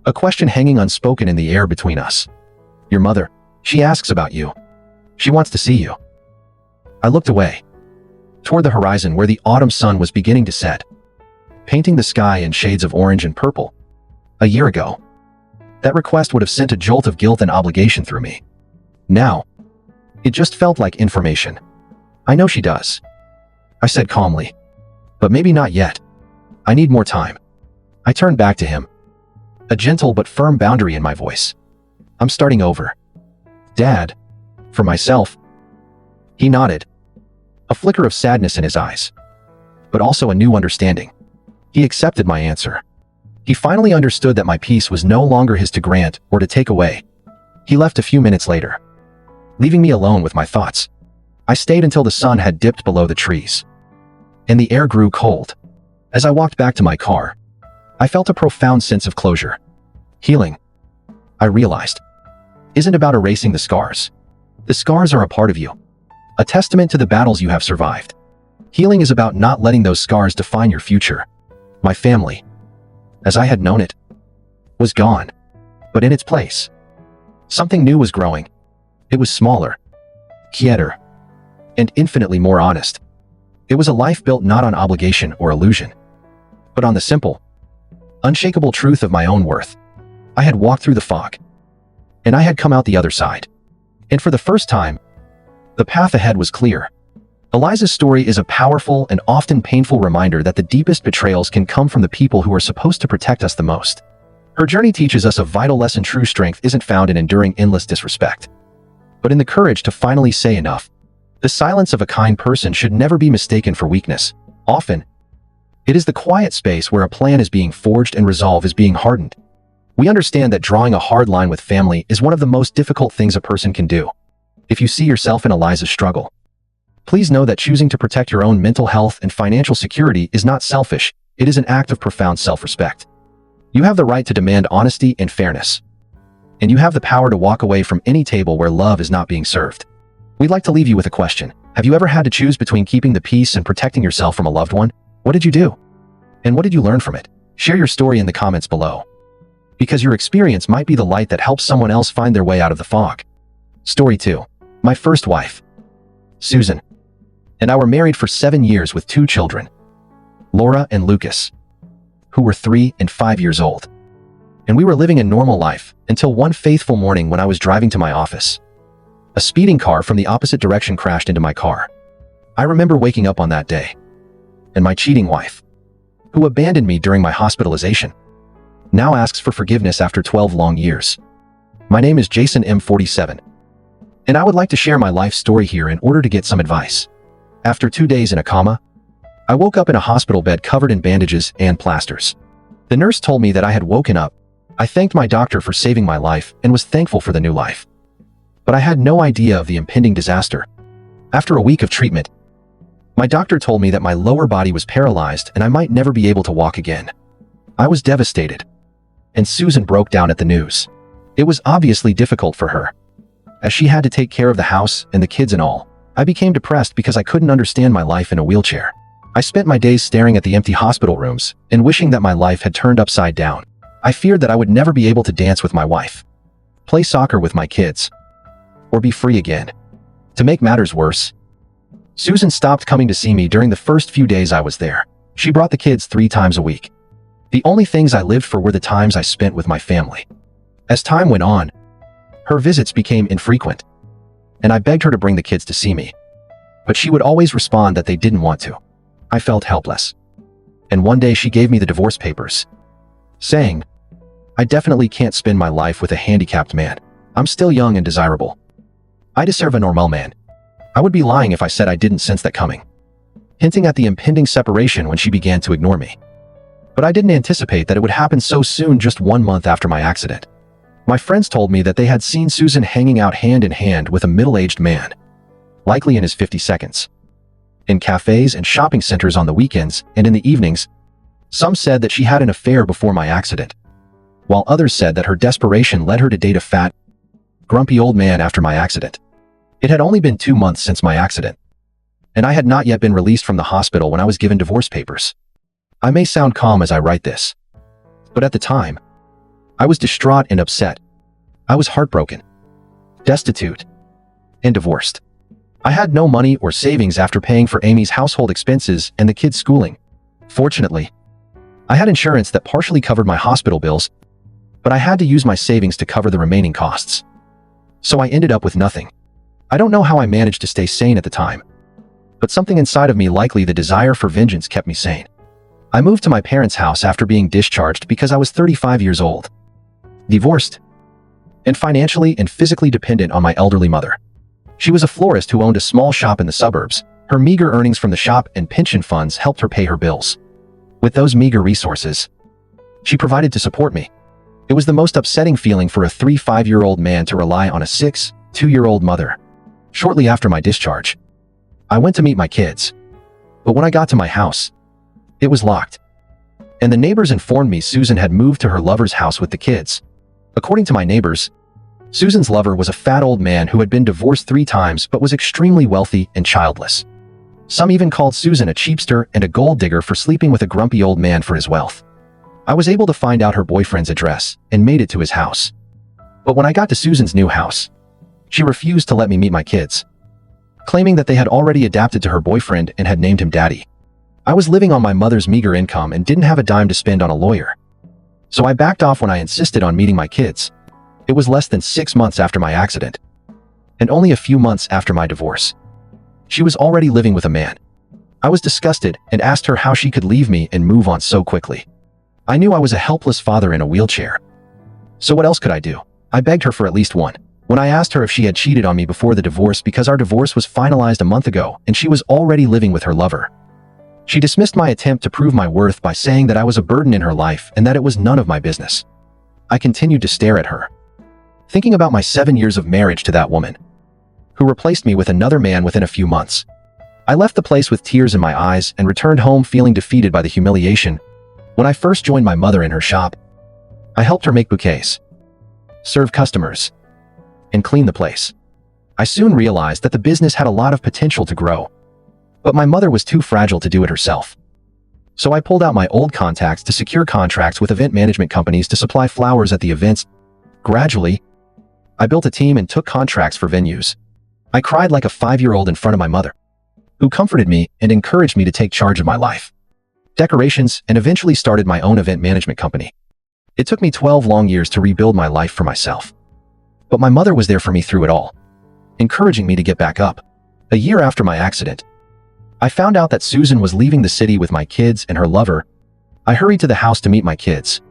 a question hanging unspoken in the air between us. "Your mother, she asks about you. She wants to see you." I looked away, toward the horizon where the autumn sun was beginning to set, painting the sky in shades of orange and purple. A year ago, that request would have sent a jolt of guilt and obligation through me. Now, it just felt like information. "I know she does," I said calmly, "but maybe not yet. I need more time." I turned back to him, a gentle but firm boundary in my voice. "I'm starting over, Dad, for myself." He nodded, a flicker of sadness in his eyes, but also a new understanding. He accepted my answer. He finally understood that my peace was no longer his to grant or to take away. He left a few minutes later, leaving me alone with my thoughts. I stayed until the sun had dipped below the trees, and the air grew cold. As I walked back to my car, I felt a profound sense of closure. Healing, I realized, isn't about erasing the scars. The scars are a part of you, a testament to the battles you have survived. Healing is about not letting those scars define your future. My family, as I had known it, was gone, but in its place, something new was growing. It was smaller, quieter, and infinitely more honest. It was a life built not on obligation or illusion, but on the simple, unshakable truth of my own worth. I had walked through the fog, and I had come out the other side. And for the first time, the path ahead was clear. Eliza's story is a powerful and often painful reminder that the deepest betrayals can come from the people who are supposed to protect us the most. Her journey teaches us a vital lesson: true strength isn't found in enduring endless disrespect, but in the courage to finally say enough. The silence of a kind person should never be mistaken for weakness. Often, it is the quiet space where a plan is being forged and resolve is being hardened. We understand that drawing a hard line with family is one of the most difficult things a person can do. If you see yourself in Eliza's struggle, please know that choosing to protect your own mental health and financial security is not selfish. It is an act of profound self-respect. You have the right to demand honesty and fairness, and you have the power to walk away from any table where love is not being served. We'd like to leave you with a question. Have you ever had to choose between keeping the peace and protecting yourself from a loved one? What did you do? And what did you learn from it? Share your story in the comments below, because your experience might be the light that helps someone else find their way out of the fog. Story 2. My first wife, Susan, and I were married for 7 years with 2 children, Laura and Lucas, who were 3 and 5 years old. And we were living a normal life until one faithful morning when I was driving to my office. A speeding car from the opposite direction crashed into my car. I remember waking up on that day, and my cheating wife, who abandoned me during my hospitalization, now asks for forgiveness after 12 long years. My name is Jason M47, and I would like to share my life story here in order to get some advice. After 2 days in a coma, I woke up in a hospital bed covered in bandages and plasters. The nurse told me that I had woken up. I thanked my doctor for saving my life and was thankful for the new life. But I had no idea of the impending disaster. After a week of treatment, my doctor told me that my lower body was paralyzed and I might never be able to walk again. I was devastated, and Susan broke down at the news. It was obviously difficult for her, as she had to take care of the house and the kids and all. I became depressed because I couldn't understand my life in a wheelchair. I spent my days staring at the empty hospital rooms and wishing that my life had turned upside down. I feared that I would never be able to dance with my wife, play soccer with my kids, or be free again. To make matters worse, Susan stopped coming to see me during the first few days I was there. She brought the kids 3 times a week. The only things I lived for were the times I spent with my family. As time went on, her visits became infrequent, and I begged her to bring the kids to see me, but she would always respond that they didn't want to. I felt helpless. And one day she gave me the divorce papers, saying, "I definitely can't spend my life with a handicapped man. I'm still young and desirable. I deserve a normal man." I would be lying if I said I didn't sense that coming, hinting at the impending separation when she began to ignore me. But I didn't anticipate that it would happen so soon, just 1 month after my accident. My friends told me that they had seen Susan hanging out hand in hand with a middle-aged man, likely in his 52nd, in cafes and shopping centers on the weekends and in the evenings. Some said that she had an affair before my accident, while others said that her desperation led her to date a fat, grumpy old man after my accident. It had only been 2 months since my accident, and I had not yet been released from the hospital when I was given divorce papers. I may sound calm as I write this, but at the time, I was distraught and upset. I was heartbroken, destitute, and divorced. I had no money or savings after paying for Amy's household expenses and the kids' schooling. Fortunately, I had insurance that partially covered my hospital bills, but I had to use my savings to cover the remaining costs. So I ended up with nothing. I don't know how I managed to stay sane at the time, but something inside of me, likely the desire for vengeance, kept me sane. I moved to my parents' house after being discharged because I was 35 years old, divorced, and financially and physically dependent on my elderly mother. She was a florist who owned a small shop in the suburbs. Her meager earnings from the shop and pension funds helped her pay her bills. With those meager resources, she provided to support me. It was the most upsetting feeling for a 35-year-old man to rely on a 2-year-old mother. Shortly after my discharge, I went to meet my kids, but when I got to my house, it was locked, and the neighbors informed me Susan had moved to her lover's house with the kids. According to my neighbors, Susan's lover was a fat old man who had been divorced 3 times but was extremely wealthy and childless. Some even called Susan a cheapster and a gold digger for sleeping with a grumpy old man for his wealth. I was able to find out her boyfriend's address and made it to his house. But when I got to Susan's new house, she refused to let me meet my kids, claiming that they had already adapted to her boyfriend and had named him Daddy. I was living on my mother's meager income and didn't have a dime to spend on a lawyer, so I backed off when I insisted on meeting my kids. It was less than 6 months after my accident, and only a few months after my divorce. She was already living with a man. I was disgusted and asked her how she could leave me and move on so quickly. I knew I was a helpless father in a wheelchair. So what else could I do? I begged her for at least one. When I asked her if she had cheated on me before the divorce because our divorce was finalized a month ago and she was already living with her lover, she dismissed my attempt to prove my worth by saying that I was a burden in her life and that it was none of my business. I continued to stare at her, thinking about my 7 years of marriage to that woman, who replaced me with another man within a few months. I left the place with tears in my eyes and returned home feeling defeated by the humiliation. When I first joined my mother in her shop, I helped her make bouquets, serve customers, and clean the place. I soon realized that the business had a lot of potential to grow, but my mother was too fragile to do it herself. So I pulled out my old contacts to secure contracts with event management companies to supply flowers at the events. Gradually, I built a team and took contracts for venues. I cried like a 5-year-old in front of my mother, who comforted me and encouraged me to take charge of my life, decorations, and eventually started my own event management company. It took me 12 long years to rebuild my life for myself. But my mother was there for me through it all, encouraging me to get back up. A year after my accident, I found out that Susan was leaving the city with my kids and her lover. I hurried to the house to meet my kids,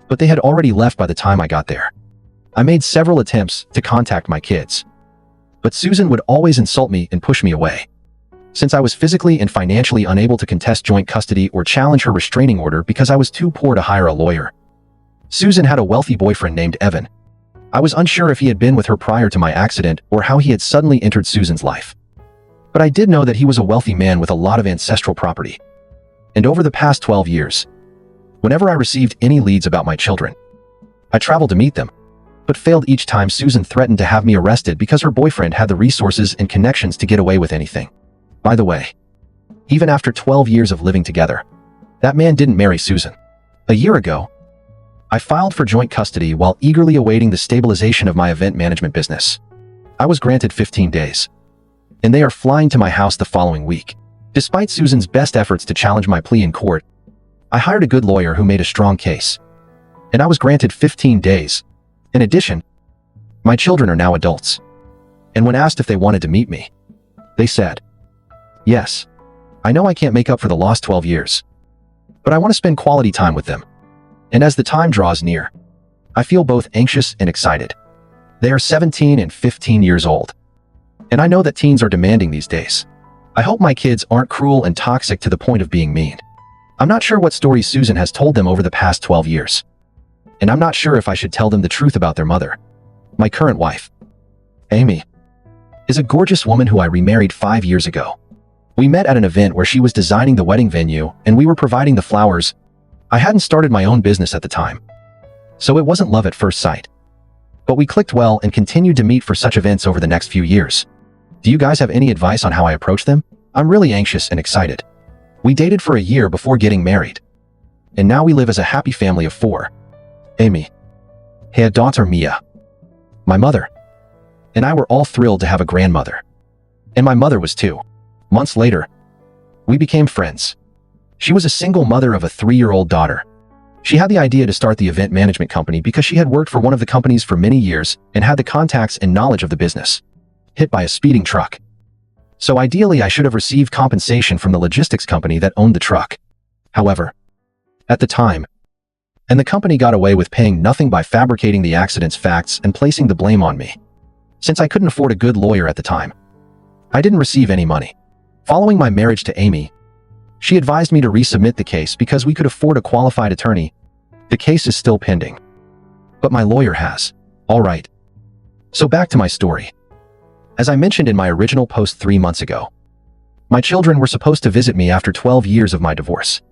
but they had already left by the time I got there. I made several attempts to contact my kids, but Susan would always insult me and push me away. Since I was physically and financially unable to contest joint custody or challenge her restraining order because I was too poor to hire a lawyer, Susan had a wealthy boyfriend named Evan. I was unsure if he had been with her prior to my accident or how he had suddenly entered Susan's life. But I did know that he was a wealthy man with a lot of ancestral property. And over the past 12 years, whenever I received any leads about my children, I traveled to meet them, but failed each time. Susan threatened to have me arrested because her boyfriend had the resources and connections to get away with anything. By the way, even after 12 years of living together, that man didn't marry Susan. A year ago, I filed for joint custody while eagerly awaiting the stabilization of my event management business. I was granted 15 days, and they are flying to my house the following week. Despite Susan's best efforts to challenge my plea in court, I hired a good lawyer who made a strong case, and I was granted 15 days. In addition, my children are now adults, and when asked if they wanted to meet me, they said, "Yes, I know I can't make up for the lost 12 years, but I want to spend quality time with them." And as the time draws near, I feel both anxious and excited. They are 17 and 15 years old, and I know that teens are demanding these days. I hope my kids aren't cruel and toxic to the point of being mean. I'm not sure what stories Susan has told them over the past 12 years, and I'm not sure if I should tell them the truth about their mother. My current wife, Amy, is a gorgeous woman who I remarried 5 years ago. We met at an event where she was designing the wedding venue and we were providing the flowers. I hadn't started my own business at the time, so it wasn't love at first sight. But we clicked well and continued to meet for such events over the next few years. Do you guys have any advice on how I approach them? I'm really anxious and excited. We dated for a year before getting married, and now we live as a happy family of 4. Amy, her daughter Mia, my mother, and I were all thrilled to have a grandmother. And my mother was too. Months later, we became friends. She was a single mother of a 3-year-old daughter. She had the idea to start the event management company because she had worked for one of the companies for many years and had the contacts and knowledge of the business. Hit by a speeding truck. So ideally, I should have received compensation from the logistics company that owned the truck. However, at the time, and the company got away with paying nothing by fabricating the accident's facts and placing the blame on me. Since I couldn't afford a good lawyer at the time, I didn't receive any money. Following my marriage to Amy, she advised me to resubmit the case because we could afford a qualified attorney. The case is still pending, but my lawyer has. All right. So back to my story. As I mentioned in my original post 3 months ago, my children were supposed to visit me after 12 years of my divorce.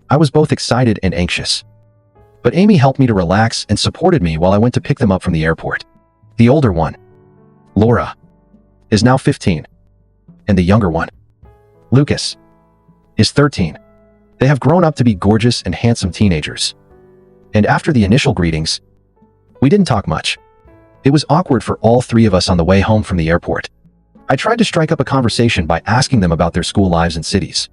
I was both excited and anxious, but Amy helped me to relax and supported me while I went to pick them up from the airport. The older one, Laura, is now 15, and the younger one, Lucas, is 13. They have grown up to be gorgeous and handsome teenagers. And after the initial greetings, we didn't talk much. It was awkward for all 3 of us on the way home from the airport. I tried to strike up a conversation by asking them about their school lives and cities,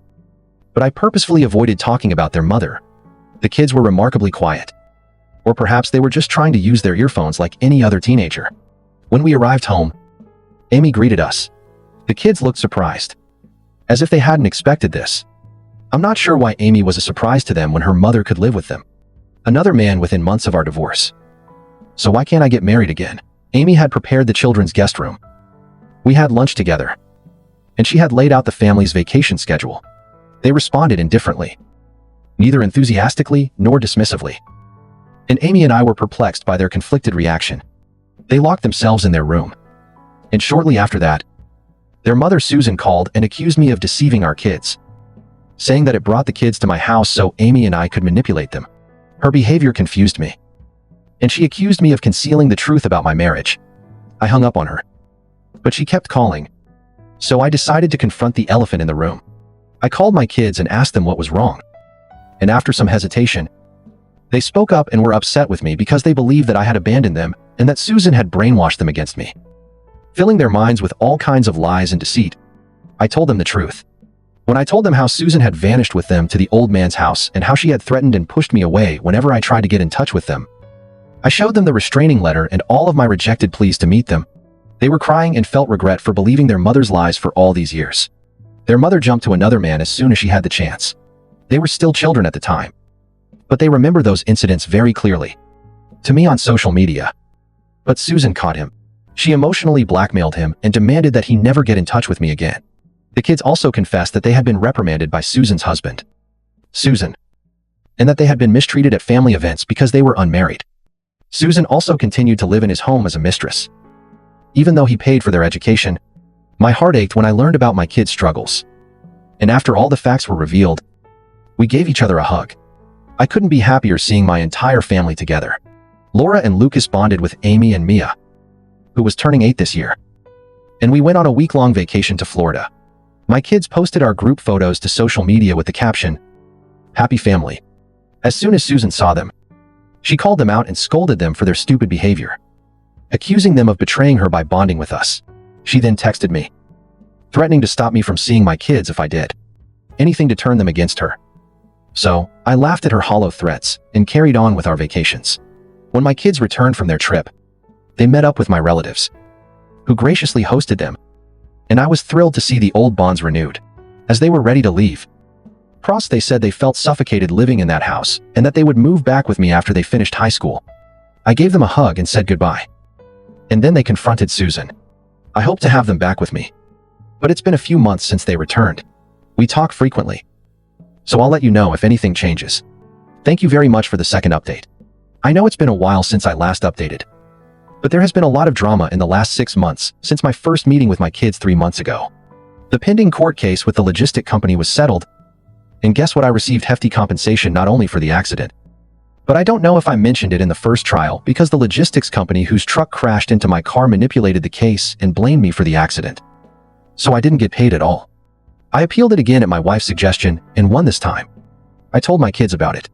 but I purposefully avoided talking about their mother. The kids were remarkably quiet, or perhaps they were just trying to use their earphones like any other teenager. When we arrived home, Amy greeted us, The kids looked surprised, as if they hadn't expected this. I'm not sure why Amy was a surprise to them when her mother could live with them. Another man within months of our divorce. So why can't I get married again? Amy had prepared the children's guest room. We had lunch together, and she had laid out the family's vacation schedule. They responded indifferently, neither enthusiastically nor dismissively. And Amy and I were perplexed by their conflicted reaction. They locked themselves in their room. And shortly after that, their mother Susan called and accused me of deceiving our kids, saying that it brought the kids to my house so Amy and I could manipulate them. Her behavior confused me, and she accused me of concealing the truth about my marriage. I hung up on her, but she kept calling, so I decided to confront the elephant in the room. I called my kids and asked them what was wrong, and after some hesitation, they spoke up and were upset with me because they believed that I had abandoned them and that Susan had brainwashed them against me, filling their minds with all kinds of lies and deceit. I told them the truth. When I told them how Susan had vanished with them to the old man's house and how she had threatened and pushed me away whenever I tried to get in touch with them, I showed them the restraining letter and all of my rejected pleas to meet them. They were crying and felt regret for believing their mother's lies for all these years. Their mother jumped to another man as soon as she had the chance. They were still children at the time, but they remember those incidents very clearly. To me on social media. But Susan caught him. She emotionally blackmailed him and demanded that he never get in touch with me again. The kids also confessed that they had been reprimanded by Susan's husband, Susan, and that they had been mistreated at family events because they were unmarried. Susan also continued to live in his home as a mistress. Even though he paid for their education, my heart ached when I learned about my kids' struggles. And after all the facts were revealed, we gave each other a hug. I couldn't be happier seeing my entire family together. Laura and Lucas bonded with Amy and Mia, who was turning 8 this year, and we went on a week-long vacation to Florida. My kids posted our group photos to social media with the caption, "Happy Family." As soon as Susan saw them, she called them out and scolded them for their stupid behavior, accusing them of betraying her by bonding with us. She then texted me, threatening to stop me from seeing my kids if I did anything to turn them against her. So, I laughed at her hollow threats and carried on with our vacations. When my kids returned from their trip, they met up with my relatives, who graciously hosted them, and I was thrilled to see the old bonds renewed. As they were ready to leave, they said they felt suffocated living in that house and that they would move back with me after they finished high school. I gave them a hug and said goodbye. And then they confronted Susan. I hope to have them back with me, but it's been a few months since they returned. We talk frequently, so I'll let you know if anything changes. Thank you very much for the second update. I know it's been a while since I last updated, but there has been a lot of drama in the last 6 months since my first meeting with my kids 3 months ago. The pending court case with the logistic company was settled, and guess what? I received hefty compensation not only for the accident, but I don't know if I mentioned it in the first trial because the logistics company whose truck crashed into my car manipulated the case and blamed me for the accident. So I didn't get paid at all. I appealed it again at my wife's suggestion and won this time. I told my kids about it,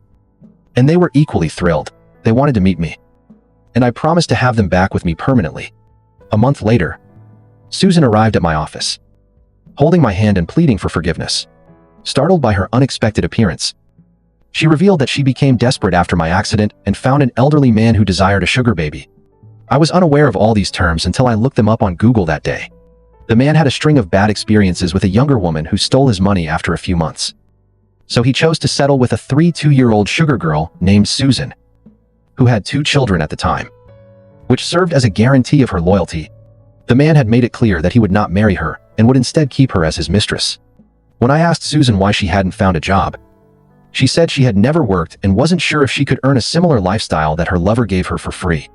and they were equally thrilled. They wanted to meet me, and I promised to have them back with me permanently. A month later, Susan arrived at my office, holding my hand and pleading for forgiveness. Startled by her unexpected appearance, she revealed that she became desperate after my accident and found an elderly man who desired a sugar baby. I was unaware of all these terms until I looked them up on Google that day. The man had a string of bad experiences with a younger woman who stole his money after a few months. So he chose to settle with a 32-year-old sugar girl named Susan, who had 2 children at the time, which served as a guarantee of her loyalty. The man had made it clear that he would not marry her and would instead keep her as his mistress. When I asked Susan why she hadn't found a job, she said she had never worked and wasn't sure if she could earn a similar lifestyle that her lover gave her for free.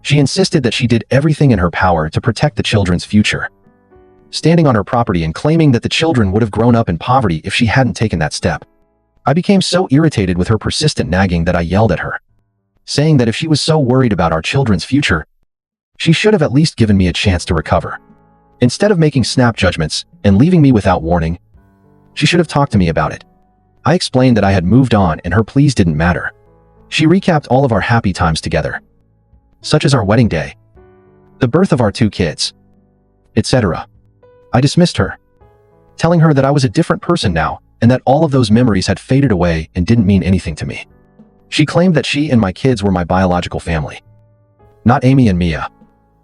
She insisted that she did everything in her power to protect the children's future, standing on her property and claiming that the children would have grown up in poverty if she hadn't taken that step. I became so irritated with her persistent nagging that I yelled at her, saying that if she was so worried about our children's future, she should have at least given me a chance to recover. Instead of making snap judgments and leaving me without warning, she should have talked to me about it. I explained that I had moved on and her pleas didn't matter. She recapped all of our happy times together, such as our wedding day, the birth of our 2 kids, etc. I dismissed her, telling her that I was a different person now and that all of those memories had faded away and didn't mean anything to me. She claimed that she and my kids were my biological family, not Amy and Mia.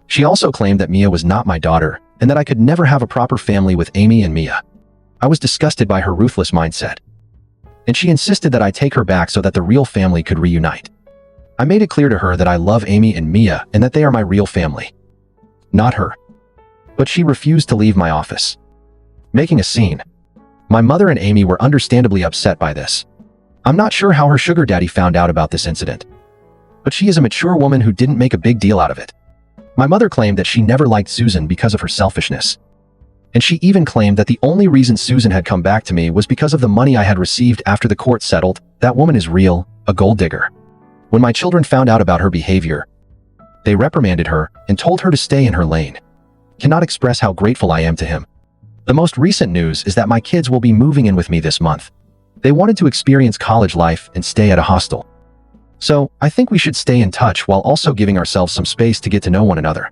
She also claimed that Mia was not my daughter and that I could never have a proper family with Amy and Mia. I was disgusted by her ruthless mindset. And she insisted that I take her back so that the real family could reunite. I made it clear to her that I love Amy and Mia and that they are my real family. Not her. But she refused to leave my office, making a scene. My mother and Amy were understandably upset by this. I'm not sure how her sugar daddy found out about this incident, but she is a mature woman who didn't make a big deal out of it. My mother claimed that she never liked Susan because of her selfishness. And she even claimed that the only reason Susan had come back to me was because of the money I had received after the court settled. That woman is real, a gold digger. When my children found out about her behavior, they reprimanded her and told her to stay in her lane. Cannot express how grateful I am to him. The most recent news is that my kids will be moving in with me this month. They wanted to experience college life and stay at a hostel. So, I think we should stay in touch while also giving ourselves some space to get to know one another.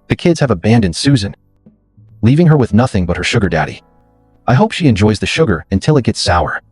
The kids have abandoned Susan, leaving her with nothing but her sugar daddy. I hope she enjoys the sugar until it gets sour.